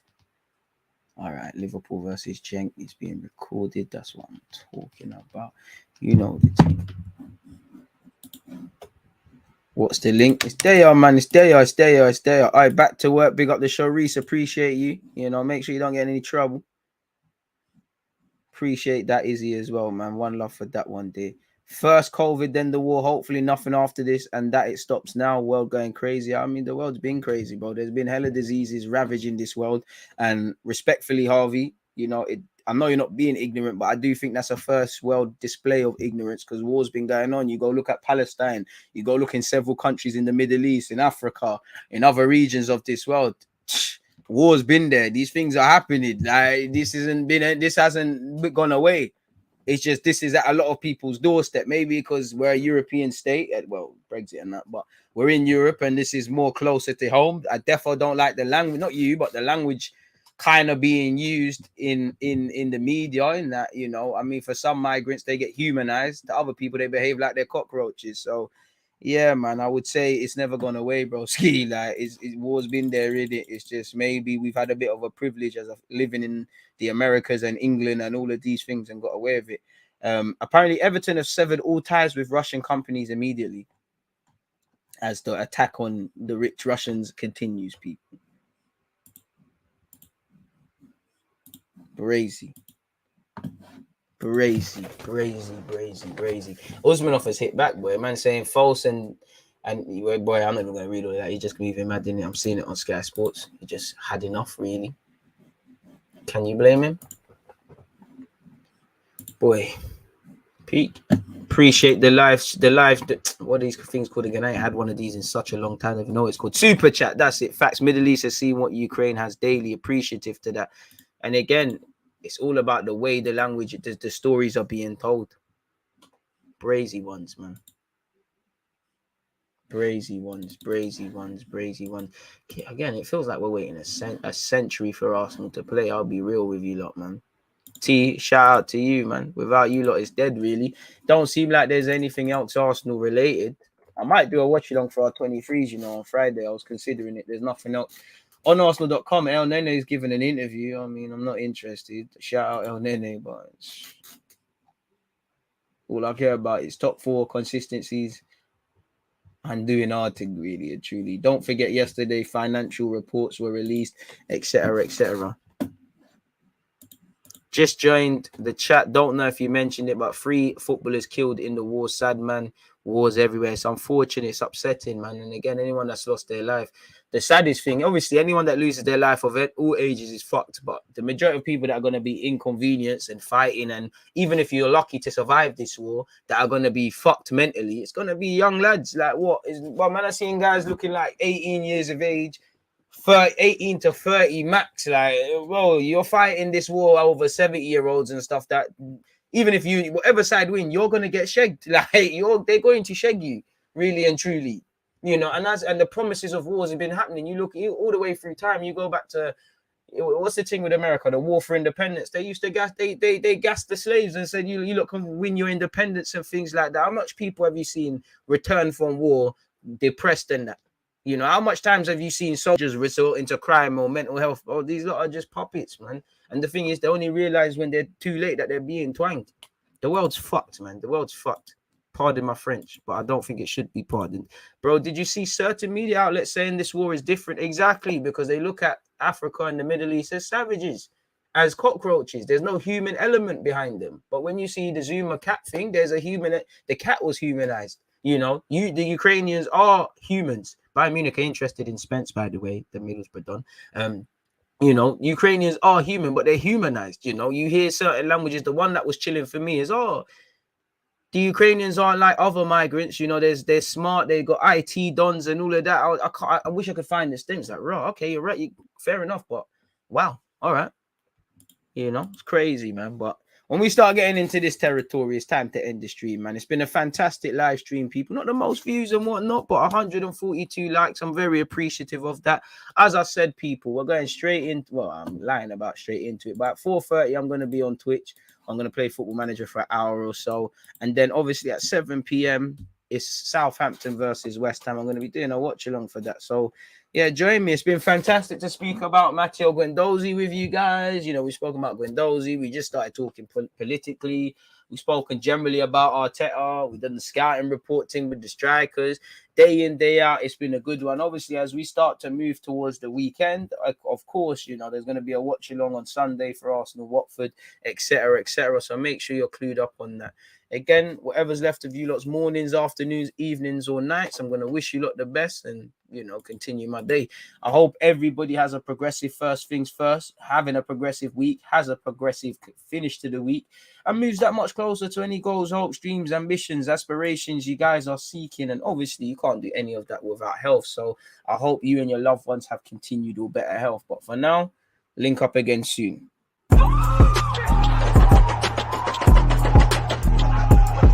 All right, Liverpool versus Genk is being recorded. That's what I'm talking about. You know the team. What's the link? It's there, man. It's there. All right, back to work. Big up the show, Reese. Appreciate you. You know, make sure you don't get any trouble. Appreciate that, Izzy, as well, man. One love for that one day. First COVID, then the war. Hopefully nothing after this, and that it stops now. World going crazy. I mean, the world's been crazy, bro. There's been hella diseases ravaging this world. And respectfully, Harvey, you know, I know you're not being ignorant, but I do think that's a first world display of ignorance because war's been going on. You go look at Palestine. You go look in several countries in the Middle East, in Africa, in other regions of this world. War's been there. These things are happening. Like, this hasn't gone away. It's just this is at a lot of people's doorstep. Maybe because we're a European state, well, Brexit and that, but we're in Europe and this is more closer to home. I definitely don't like the language, not you, but the language kind of being used in the media. In that, you know, I mean, for some migrants they get humanized. To other people they behave like they're cockroaches. So. Yeah, man, I would say it's never gone away, bro. Ski, like, war's been there, in it. It's just maybe we've had a bit of a privilege as living in the Americas and England and all of these things and got away with it. Apparently, Everton have severed all ties with Russian companies immediately as the attack on the rich Russians continues, people. Brazy. Usmanov has hit back, boy. Man saying false and boy, I'm not even gonna read all that. He just moving mad, didn't it? I'm seeing it on Sky Sports. He just had enough, really. Can you blame him? Boy, Pete. Appreciate the live. What are these things called again? I ain't had one of these in such a long time. I know it's called Super Chat. That's it. Facts. Middle East has seen what Ukraine has daily. Appreciative to that. And again, it's all about the way the language, the stories are being told. Brazy ones, man. Brazy ones. Again, it feels like we're waiting a century for Arsenal to play. I'll be real with you lot, man. T, shout out to you, man. Without you lot, it's dead, really. Don't seem like there's anything else Arsenal related. I might do a watch along for our 23s, you know, on Friday. I was considering it. There's nothing else. On Arsenal.com, El Nene is giving an interview. I mean, I'm not interested. Shout out El Nene, but all I care about is top 4 consistencies and doing our thing, really and truly. Don't forget yesterday, financial reports were released, etc., etc. Just joined the chat. Don't know if you mentioned it, but 3 footballers killed in the war. Sad, man. Wars everywhere. It's unfortunate. It's upsetting, man. And again, anyone that's lost their life. The saddest thing, obviously, anyone that loses their life of it, all ages is fucked. But the majority of people that are going to be inconvenienced and fighting, and even if you're lucky to survive this war, that are going to be fucked mentally, it's going to be young lads. Like, well, man, I've seen guys looking like 18 years of age, 18 to 30 max. Like, bro, you're fighting this war over 70-year-olds and stuff that even if you, whatever side win, you're going to get shagged. Like, they're going to shag you, really and truly. You know, and the promises of wars have been happening. You look all the way through time. You go back to, what's the thing with America? The war for independence. They used to gassed the slaves and said, you look, can win your independence and things like that. How much people have you seen return from war depressed and that? You know, how much times have you seen soldiers resort into crime or mental health? Oh, these lot are just puppets, man. And the thing is, they only realize when they're too late that they're being twanged. The world's fucked, man. The world's fucked. Pardon my French, but I don't think it should be pardoned. Bro, did you see certain media outlets saying this war is different? Exactly, because they look at Africa and the Middle East as savages, as cockroaches. There's no human element behind them. But when you see the Zuma cat thing, there's a human. The cat was humanized. You know, the Ukrainians are humans. Bayern Munich are interested in Spence, by the way, the Middlesbrough done. You know, Ukrainians are human, but they're humanized. You know, you hear certain languages. The one that was chilling for me is, the Ukrainians aren't like other migrants. You know, they're smart. They got IT dons and all of that. I wish I could find this thing. It's like, right, okay, you're right. Fair enough, but wow, all right. You know, it's crazy, man. But when we start getting into this territory, it's time to end the stream, man. It's been a fantastic live stream, people. Not the most views and whatnot, but 142 likes. I'm very appreciative of that. As I said, people, we're going straight into, well, I'm lying about straight into it. But at 4:30, I'm going to be on Twitch. I'm going to play Football Manager for an hour or so. And then obviously at 7 p.m., it's Southampton versus West Ham. I'm going to be doing a watch along for that. So, yeah, join me. It's been fantastic to speak about Matteo Guendouzi with you guys. You know, we've spoken about Guendouzi. We just started talking politically. We've spoken generally about Arteta. We've done the scouting reporting with the strikers. Day in, day out, it's been a good one. Obviously, as we start to move towards the weekend, of course, you know, there's going to be a watch along on Sunday for Arsenal, Watford, etc., etc. So make sure you're clued up on that. Again, whatever's left of you lot's mornings, afternoons, evenings, or nights, I'm going to wish you lot the best and, you know, continue my day. I hope everybody has a progressive first things first, having a progressive week, has a progressive finish to the week, and moves that much closer to any goals, hopes, dreams, ambitions, aspirations you guys are seeking. And obviously, you can't do any of that without health. So I hope you and your loved ones have continued or better health. But for now, link up again soon.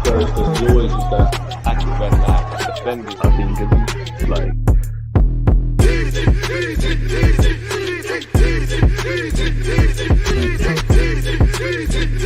There's always just that active red line defenders. I think it's like